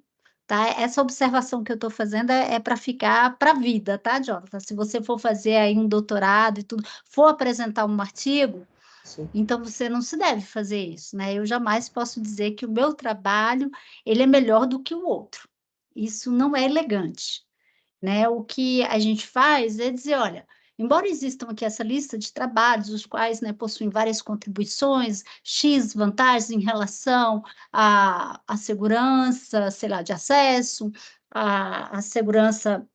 tá? Essa observação que eu estou fazendo é para ficar para a vida, tá, Jonathan? Se você for fazer aí um doutorado e tudo, for apresentar um artigo, Sim. então você não se deve fazer isso, né? Eu jamais posso dizer que o meu trabalho ele é melhor do que o outro. Isso não é elegante, né? O que a gente faz é dizer, olha, embora existam aqui essa lista de trabalhos, os quais, né, possuem várias contribuições, X vantagens em relação à segurança, sei lá, de acesso, à segurança,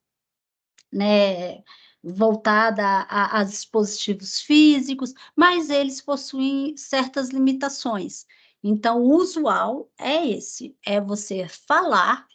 né, voltada a dispositivos físicos, mas eles possuem certas limitações. Então, o usual é esse, é você falar,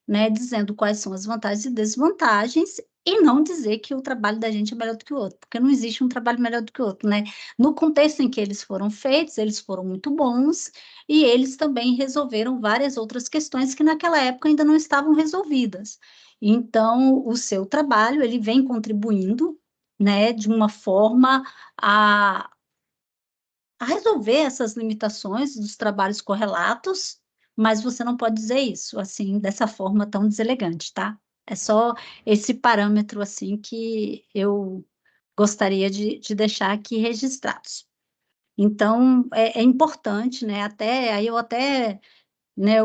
né, dizendo quais são as vantagens e desvantagens, e não dizer que o trabalho da gente é melhor do que o outro, porque não existe um trabalho melhor do que o outro, né? No contexto em que eles foram feitos, eles foram muito bons, e eles também resolveram várias outras questões que naquela época ainda não estavam resolvidas. Então, o seu trabalho, ele vem contribuindo, né, de uma forma a resolver essas limitações dos trabalhos correlatos, mas você não pode dizer isso, assim, dessa forma tão deselegante, tá? É só esse parâmetro, assim, que eu gostaria de deixar aqui registrados. Então, é importante, né, aí eu até, né,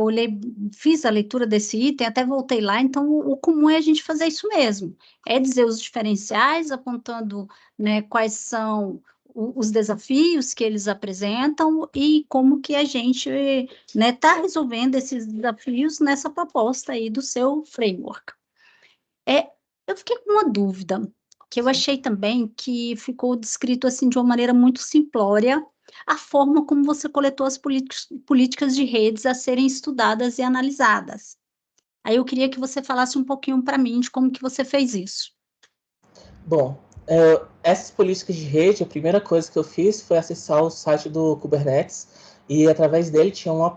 fiz a leitura desse item, até voltei lá, então o comum é a gente fazer isso mesmo, é dizer os diferenciais, apontando, né, quais são os desafios que eles apresentam e como que a gente, né, está resolvendo esses desafios nessa proposta aí do seu framework. Eu fiquei com uma dúvida, que eu achei também que ficou descrito assim de uma maneira muito simplória, a forma como você coletou as políticas de redes a serem estudadas e analisadas. Aí eu queria que você falasse um pouquinho para mim de como que você fez isso. Bom, essas políticas de rede, a primeira coisa que eu fiz foi acessar o site do Kubernetes e através dele tinha uma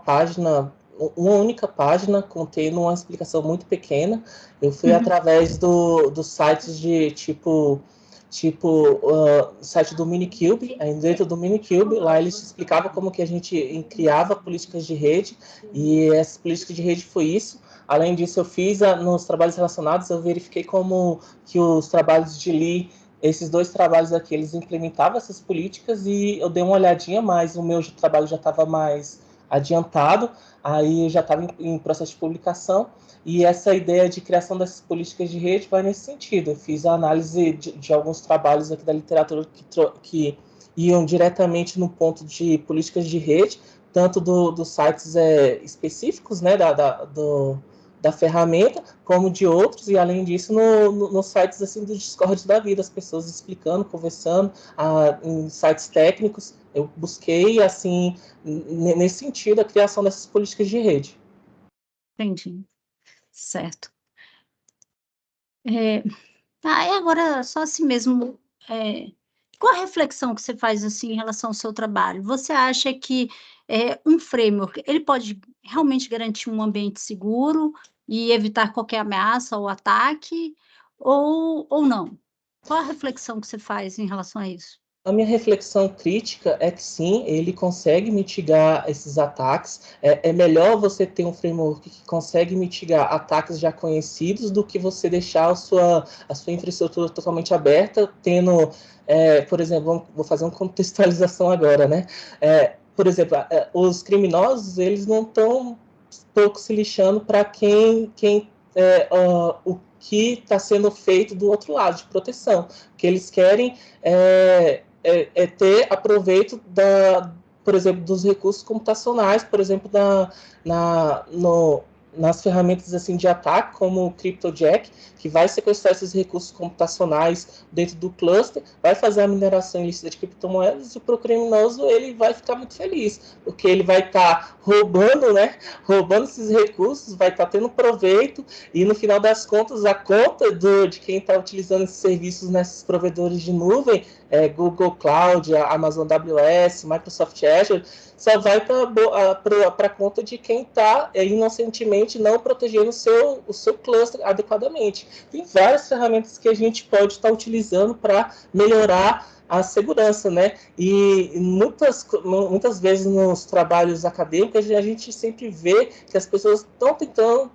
única página contendo uma explicação muito pequena. Eu fui através dos sites de tipo site do Minikube, aí dentro do Minikube, lá eles explicavam como que a gente criava políticas de rede, e essas políticas de rede foi isso. Além disso, eu fiz nos trabalhos relacionados, eu verifiquei como que os trabalhos de Lee, esses dois trabalhos aqui, eles implementavam essas políticas, e eu dei uma olhadinha, mas o meu trabalho já estava mais adiantado, aí eu já estava em processo de publicação, e essa ideia de criação dessas políticas de rede vai nesse sentido. Eu fiz a análise de alguns trabalhos aqui da literatura que iam diretamente no ponto de políticas de rede, tanto dos sites específicos, né, da ferramenta, como de outros, e além disso, nos sites assim, do Discord da vida, as pessoas explicando, conversando, em sites técnicos. Eu busquei, assim, nesse sentido, a criação dessas políticas de rede. Entendi. Certo. E agora, só assim mesmo, qual a reflexão que você faz assim em relação ao seu trabalho? Você acha que um framework, ele pode realmente garantir um ambiente seguro e evitar qualquer ameaça ou ataque, ou não? Qual a reflexão que você faz em relação a isso? A minha reflexão crítica é que sim, ele consegue mitigar esses ataques. É melhor você ter um framework que consegue mitigar ataques já conhecidos do que você deixar a sua infraestrutura totalmente aberta, tendo, por exemplo, vou fazer uma contextualização agora, né? Por exemplo, os criminosos, eles não estão pouco se lixando para o que está sendo feito do outro lado, de proteção. O que eles querem ter aproveito por exemplo, dos recursos computacionais, por exemplo, nas ferramentas assim de ataque, como o CryptoJack, que vai sequestrar esses recursos computacionais dentro do cluster, vai fazer a mineração ilícita de criptomoedas, e para o criminoso ele vai ficar muito feliz, porque ele vai estar roubando, né, roubando esses recursos, vai estar tendo proveito, e no final das contas, a conta de quem está utilizando esses serviços nesses provedores de nuvem, Google Cloud, Amazon AWS, Microsoft Azure, só vai para a conta de quem está inocentemente não protegendo o seu cluster adequadamente. Tem várias ferramentas que a gente pode estar utilizando para melhorar a segurança, né? E muitas vezes nos trabalhos acadêmicos a gente sempre vê que as pessoas estão tentando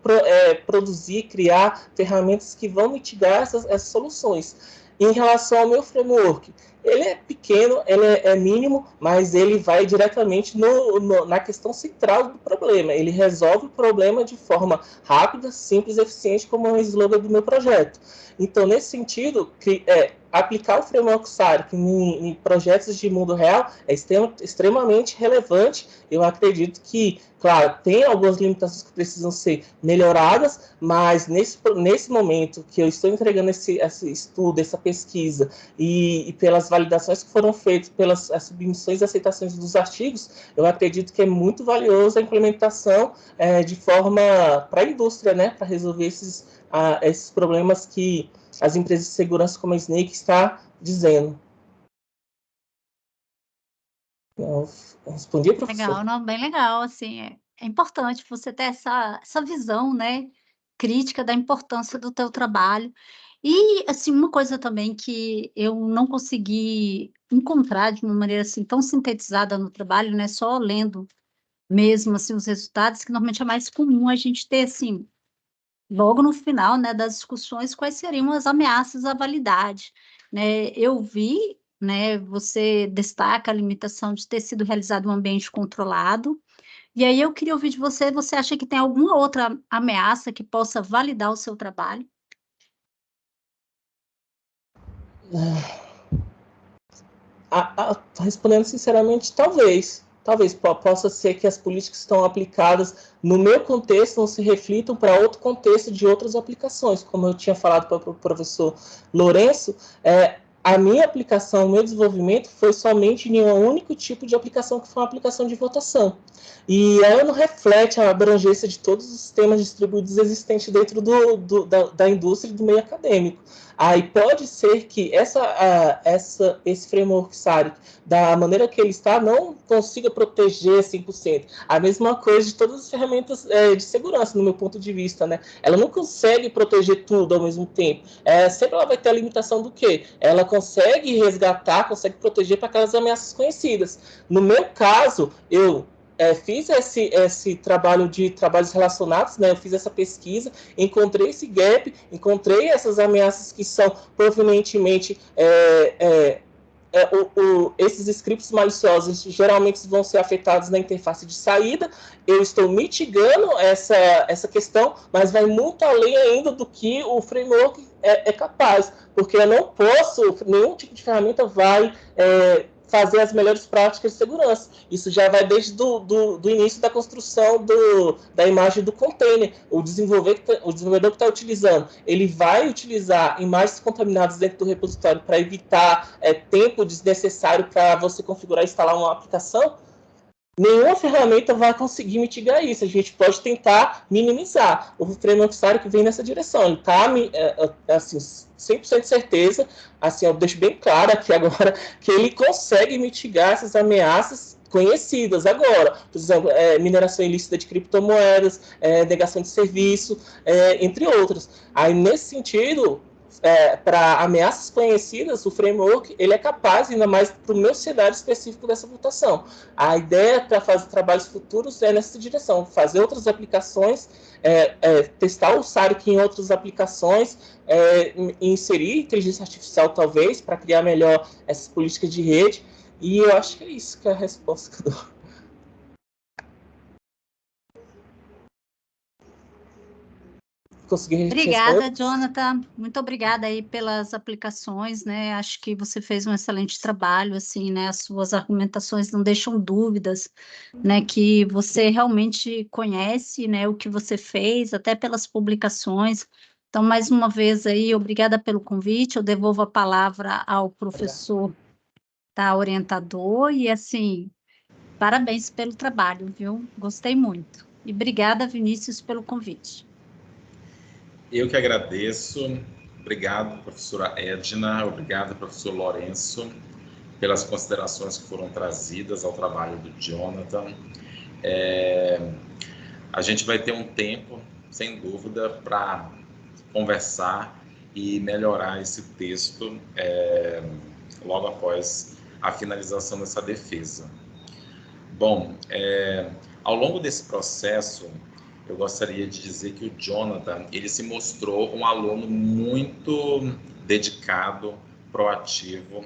produzir, criar ferramentas que vão mitigar essas soluções. Em relação ao meu framework, ele é pequeno, ele é mínimo, mas ele vai diretamente na questão central do problema. Ele resolve o problema de forma rápida, simples e eficiente, como é o slogan do meu projeto. Então, nesse sentido, aplicar o framework SARIC em projetos de mundo real é extremamente relevante. Eu acredito que, claro, tem algumas limitações que precisam ser melhoradas, mas nesse momento que eu estou entregando esse estudo, essa pesquisa, e pelas validações que foram feitas, pelas submissões e aceitações dos artigos, eu acredito que é muito valiosa a implementação de forma para a indústria, né, para resolver esses problemas que as empresas de segurança como a Snake está dizendo. Eu respondi, professor? Legal, não, bem legal, assim, é importante você ter essa visão, né, crítica da importância do teu trabalho. E, assim, uma coisa também que eu não consegui encontrar de uma maneira, assim, tão sintetizada no trabalho, né, só lendo mesmo, assim, os resultados, que normalmente é mais comum a gente ter, assim, logo no final, né, das discussões, quais seriam as ameaças à validade, né? Eu vi, né, você destaca a limitação de ter sido realizado um ambiente controlado, e aí eu queria ouvir de você, você acha que tem alguma outra ameaça que possa validar o seu trabalho? Respondendo sinceramente, talvez possa ser que as políticas que estão aplicadas no meu contexto não se reflitam para outro contexto de outras aplicações. Como eu tinha falado para o professor Lourenço, a minha aplicação, o meu desenvolvimento foi somente em um único tipo de aplicação, que foi uma aplicação de votação. E ela não reflete a abrangência de todos os sistemas distribuídos existentes dentro da indústria e do meio acadêmico. Aí pode ser que esse framework SARIC, da maneira que ele está, não consiga proteger 100%. A mesma coisa de todas as ferramentas de segurança, no meu ponto de vista, né? Ela não consegue proteger tudo ao mesmo tempo. Sempre ela vai ter a limitação do quê? Ela consegue resgatar, consegue proteger para aquelas ameaças conhecidas. No meu caso, eu fiz esse trabalho de trabalhos relacionados, né? Eu fiz essa pesquisa, encontrei esse gap, encontrei essas ameaças que são provenientemente esses scripts maliciosos geralmente vão ser afetados na interface de saída. Eu estou mitigando essa questão, mas vai muito além ainda do que o framework é capaz, porque eu não posso, nenhum tipo de ferramenta vai fazer as melhores práticas de segurança. Isso já vai desde do início da construção da imagem do container. O desenvolvedor que está utilizando, ele vai utilizar imagens contaminadas dentro do repositório para evitar tempo desnecessário para você configurar e instalar uma aplicação. Nenhuma ferramenta vai conseguir mitigar isso. A gente pode tentar minimizar. O framework SARIC vem nessa direção. Ele está, assim, 100% de certeza, assim, eu deixo bem claro aqui agora, que ele consegue mitigar essas ameaças conhecidas agora. Por exemplo, mineração ilícita de criptomoedas, negação de serviço, entre outros. Aí, nesse sentido, para ameaças conhecidas, o framework ele é capaz, ainda mais para o meu cenário específico dessa votação. A ideia para fazer trabalhos futuros é nessa direção, fazer outras aplicações, testar o SARIC em outras aplicações, inserir inteligência artificial, talvez, para criar melhor essas políticas de rede, e eu acho que é isso que é a resposta que eu dou. conseguir Obrigada, Jonathan. Muito obrigada aí pelas aplicações, né? Acho que você fez um excelente trabalho, assim, né? As suas argumentações não deixam dúvidas, né? Que você realmente conhece, né? O que você fez, até pelas publicações. Então, mais uma vez aí, obrigada pelo convite. Eu devolvo a palavra ao professor, tá? Orientador, e assim, parabéns pelo trabalho, viu? Gostei muito. E obrigada, Vinícius, pelo convite. Eu que agradeço. Obrigado, professora Edna. Obrigado, professor Lourenço, pelas considerações que foram trazidas ao trabalho do Jonathan. A gente vai ter um tempo, sem dúvida, para conversar e melhorar esse texto logo após a finalização dessa defesa. Bom, ao longo desse processo, eu gostaria de dizer que o Jonathan, ele se mostrou um aluno muito dedicado, proativo.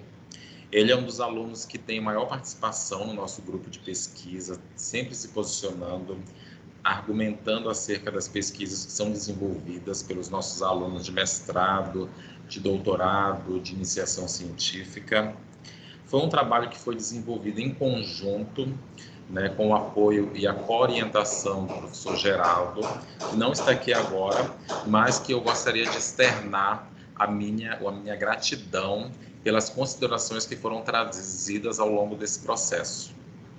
Ele é um dos alunos que tem maior participação no nosso grupo de pesquisa, sempre se posicionando, argumentando acerca das pesquisas que são desenvolvidas pelos nossos alunos de mestrado, de doutorado, de iniciação científica. Foi um trabalho que foi desenvolvido em conjunto, né, com o apoio e a orientação do professor Geraldo, que não está aqui agora, mas que eu gostaria de externar a minha gratidão pelas considerações que foram trazidas ao longo desse processo.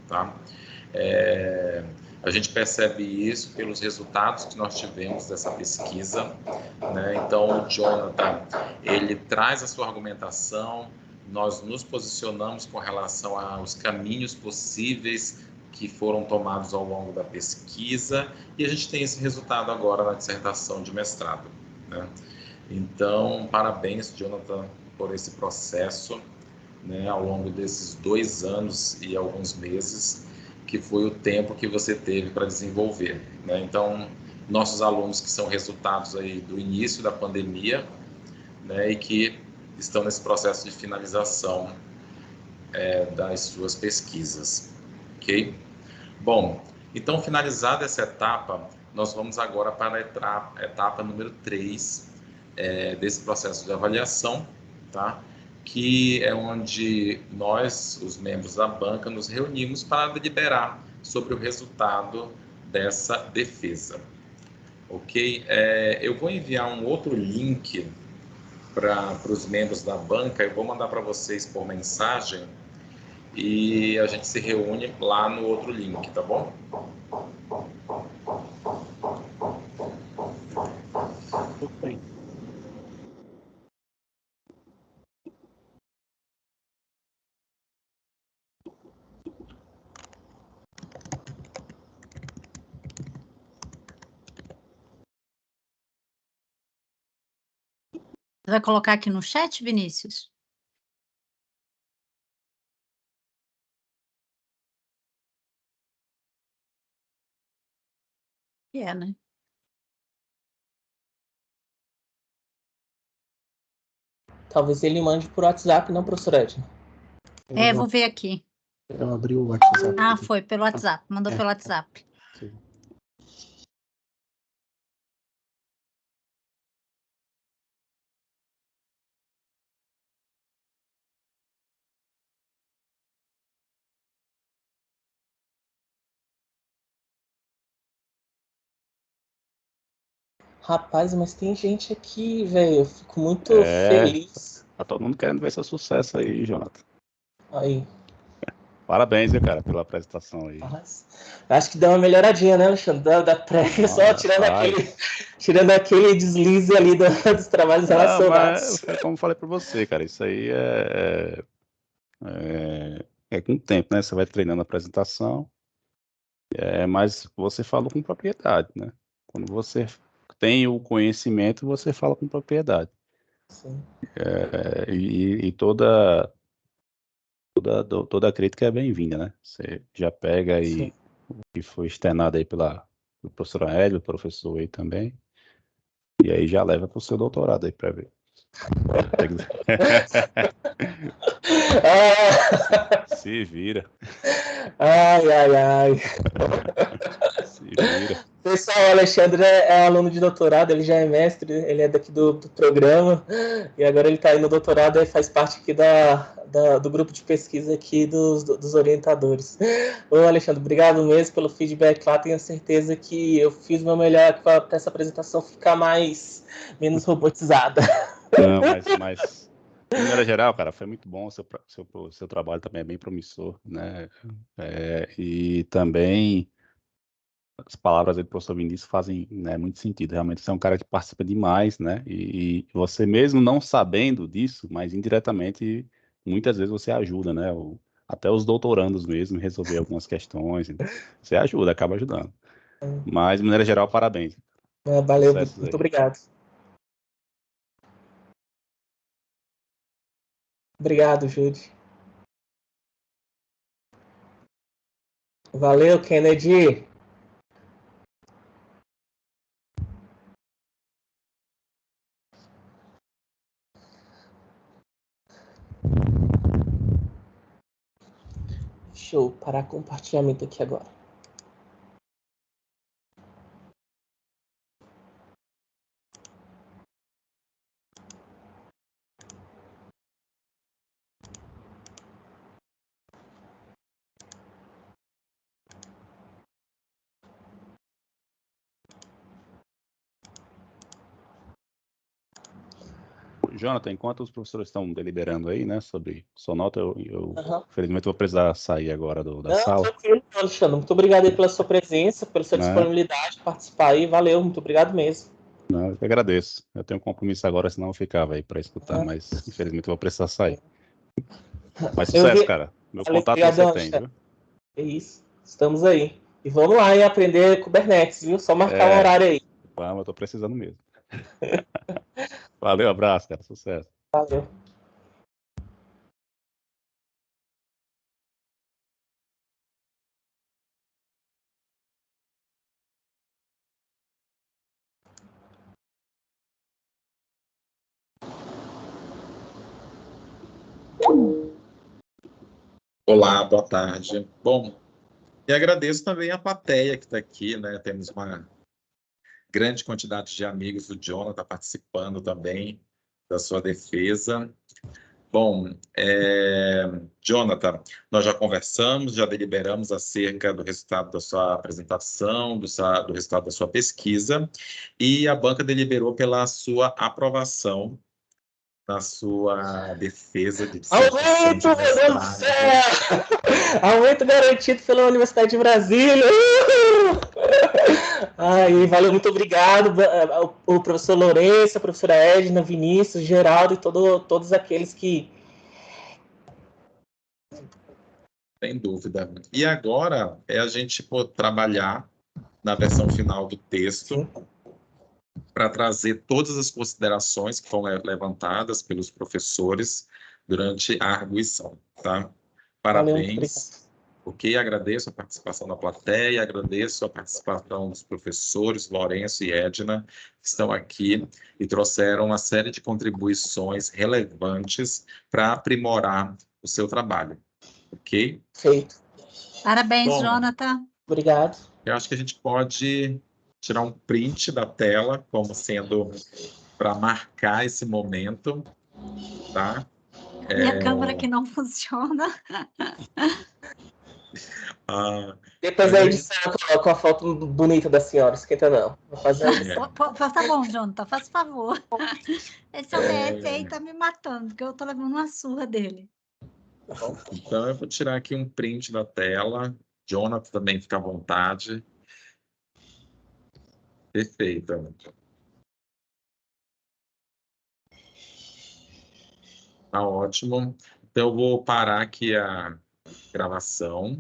Tá? A gente percebe isso pelos resultados que nós tivemos dessa pesquisa, né? Então, o Jonathan, ele traz a sua argumentação, nós nos posicionamos com relação aos caminhos possíveis que foram tomados ao longo da pesquisa, e a gente tem esse resultado agora na dissertação de mestrado, né? Então, parabéns, Jonathan, por esse processo, né, ao longo desses 2 anos e alguns meses, que foi o tempo que você teve para desenvolver, né? Então, nossos alunos que são resultados aí do início da pandemia, né, e que estão nesse processo de finalização das suas pesquisas, ok? Bom, então, finalizada essa etapa, nós vamos agora para a etapa número 3 desse processo de avaliação, tá? Que é onde nós, os membros da banca, nos reunimos para deliberar sobre o resultado dessa defesa, ok? Eu vou enviar um outro link para os membros da banca, eu vou mandar para vocês por mensagem e a gente se reúne lá no outro link, tá bom? Tudo bem. Você vai colocar aqui no chat, Vinícius? Né? Talvez ele mande por WhatsApp, não, professora Edna? Vou ver aqui. Eu abri o WhatsApp. Ah, foi pelo WhatsApp. Mandou pelo WhatsApp. Sim. Rapaz, mas tem gente aqui, velho. Eu fico muito feliz. Tá todo mundo querendo ver seu sucesso aí, Jonathan. Aí. Parabéns, viu, cara, pela apresentação aí. Nossa. Acho que deu uma melhoradinha, né, Alexandre? Da prévia, só tirando aquele deslize ali dos trabalhos relacionados. Mas, como eu falei para você, cara, isso aí é com o tempo, né? Você vai treinando a apresentação, mas você fala com propriedade, né? Quando você tem o conhecimento, você fala com propriedade. Sim. E toda crítica é bem-vinda, né? Você já pega aí o que foi externado aí pela professora Hélio, o professor aí também, e aí já leva para o seu doutorado aí para ver. Se vira. Ai. Se Vira. Pessoal, o Alexandre é aluno de doutorado, ele já é mestre, ele é daqui do programa, e agora ele está aí no doutorado e faz parte aqui do grupo de pesquisa aqui dos orientadores. Ô, Alexandre, obrigado mesmo pelo feedback lá, tenho certeza que eu fiz o meu melhor para essa apresentação ficar menos robotizada. Não, mas de maneira geral, cara, foi muito bom. Seu trabalho também é bem promissor, né? E também as palavras aí do professor Vinícius fazem, né, muito sentido. Realmente você é um cara que participa demais, né? E você mesmo não sabendo disso, mas indiretamente, muitas vezes você ajuda, né? Até os doutorandos mesmo resolver algumas questões. Você ajuda, acaba ajudando. Mas, de maneira geral, parabéns. Valeu, Sucessos muito aí. obrigado. Obrigado, Jude. Valeu, Kennedy. Deixa eu parar o compartilhamento aqui agora. Jonathan, enquanto os professores estão deliberando aí, né, sobre sua nota, eu Uhum. infelizmente vou precisar sair agora da Não, sala. tranquilo, Alexandre. Muito obrigado aí pela sua presença, pela sua Né? disponibilidade de participar aí. Valeu, muito obrigado mesmo. Não, eu que agradeço. Eu tenho um compromisso agora, senão eu ficava aí para escutar, Uhum. mas infelizmente eu vou precisar sair. Mas Eu sucesso, vi... cara. Meu Valeu, contato obrigado, você tem, Alexandre. viu? É isso, estamos aí. E vamos lá e aprender Kubernetes, viu? Só marcar um horário aí. Vamos, eu tô precisando mesmo. Valeu, abraço, cara. Sucesso. Valeu. Olá, boa tarde. Bom, e agradeço também a plateia que está aqui, né? Temos uma grande quantidade de amigos do Jonathan participando também da sua defesa. Bom, Jonathan, nós já conversamos, já deliberamos acerca do resultado da sua apresentação, do resultado da sua pesquisa, e a banca deliberou pela sua aprovação na sua defesa de dissertação Aumento, de meu Deus do mestrado. céu! Aumento garantido pela Universidade de Brasília! Aí, valeu, muito obrigado, o professor Lourenço, a professora Edna, Vinícius, Geraldo e todos aqueles que... Sem dúvida. E agora é a gente trabalhar na versão final do texto para trazer todas as considerações que foram levantadas pelos professores durante a arguição, tá? Valeu, muito obrigado. Parabéns. Ok, agradeço a participação da plateia, agradeço a participação dos professores Lourenço e Edna, que estão aqui e trouxeram uma série de contribuições relevantes para aprimorar o seu trabalho. Ok? Feito. Parabéns, Bom, Jonathan. Obrigado. eu acho que a gente pode tirar um print da tela, como sendo para marcar esse momento, tá? Minha câmera que não funciona. Depois da edição eu coloco a foto bonita da senhora, esquenta não. Vou fazer a edição. Tá bom, Jonathan, faz favor. Esse OBS aí tá me matando, porque eu tô levando uma surra dele. Então, eu vou tirar aqui um print da tela. Jonathan também fica à vontade. Perfeito. Tá ótimo. Então, eu vou parar aqui a gravação.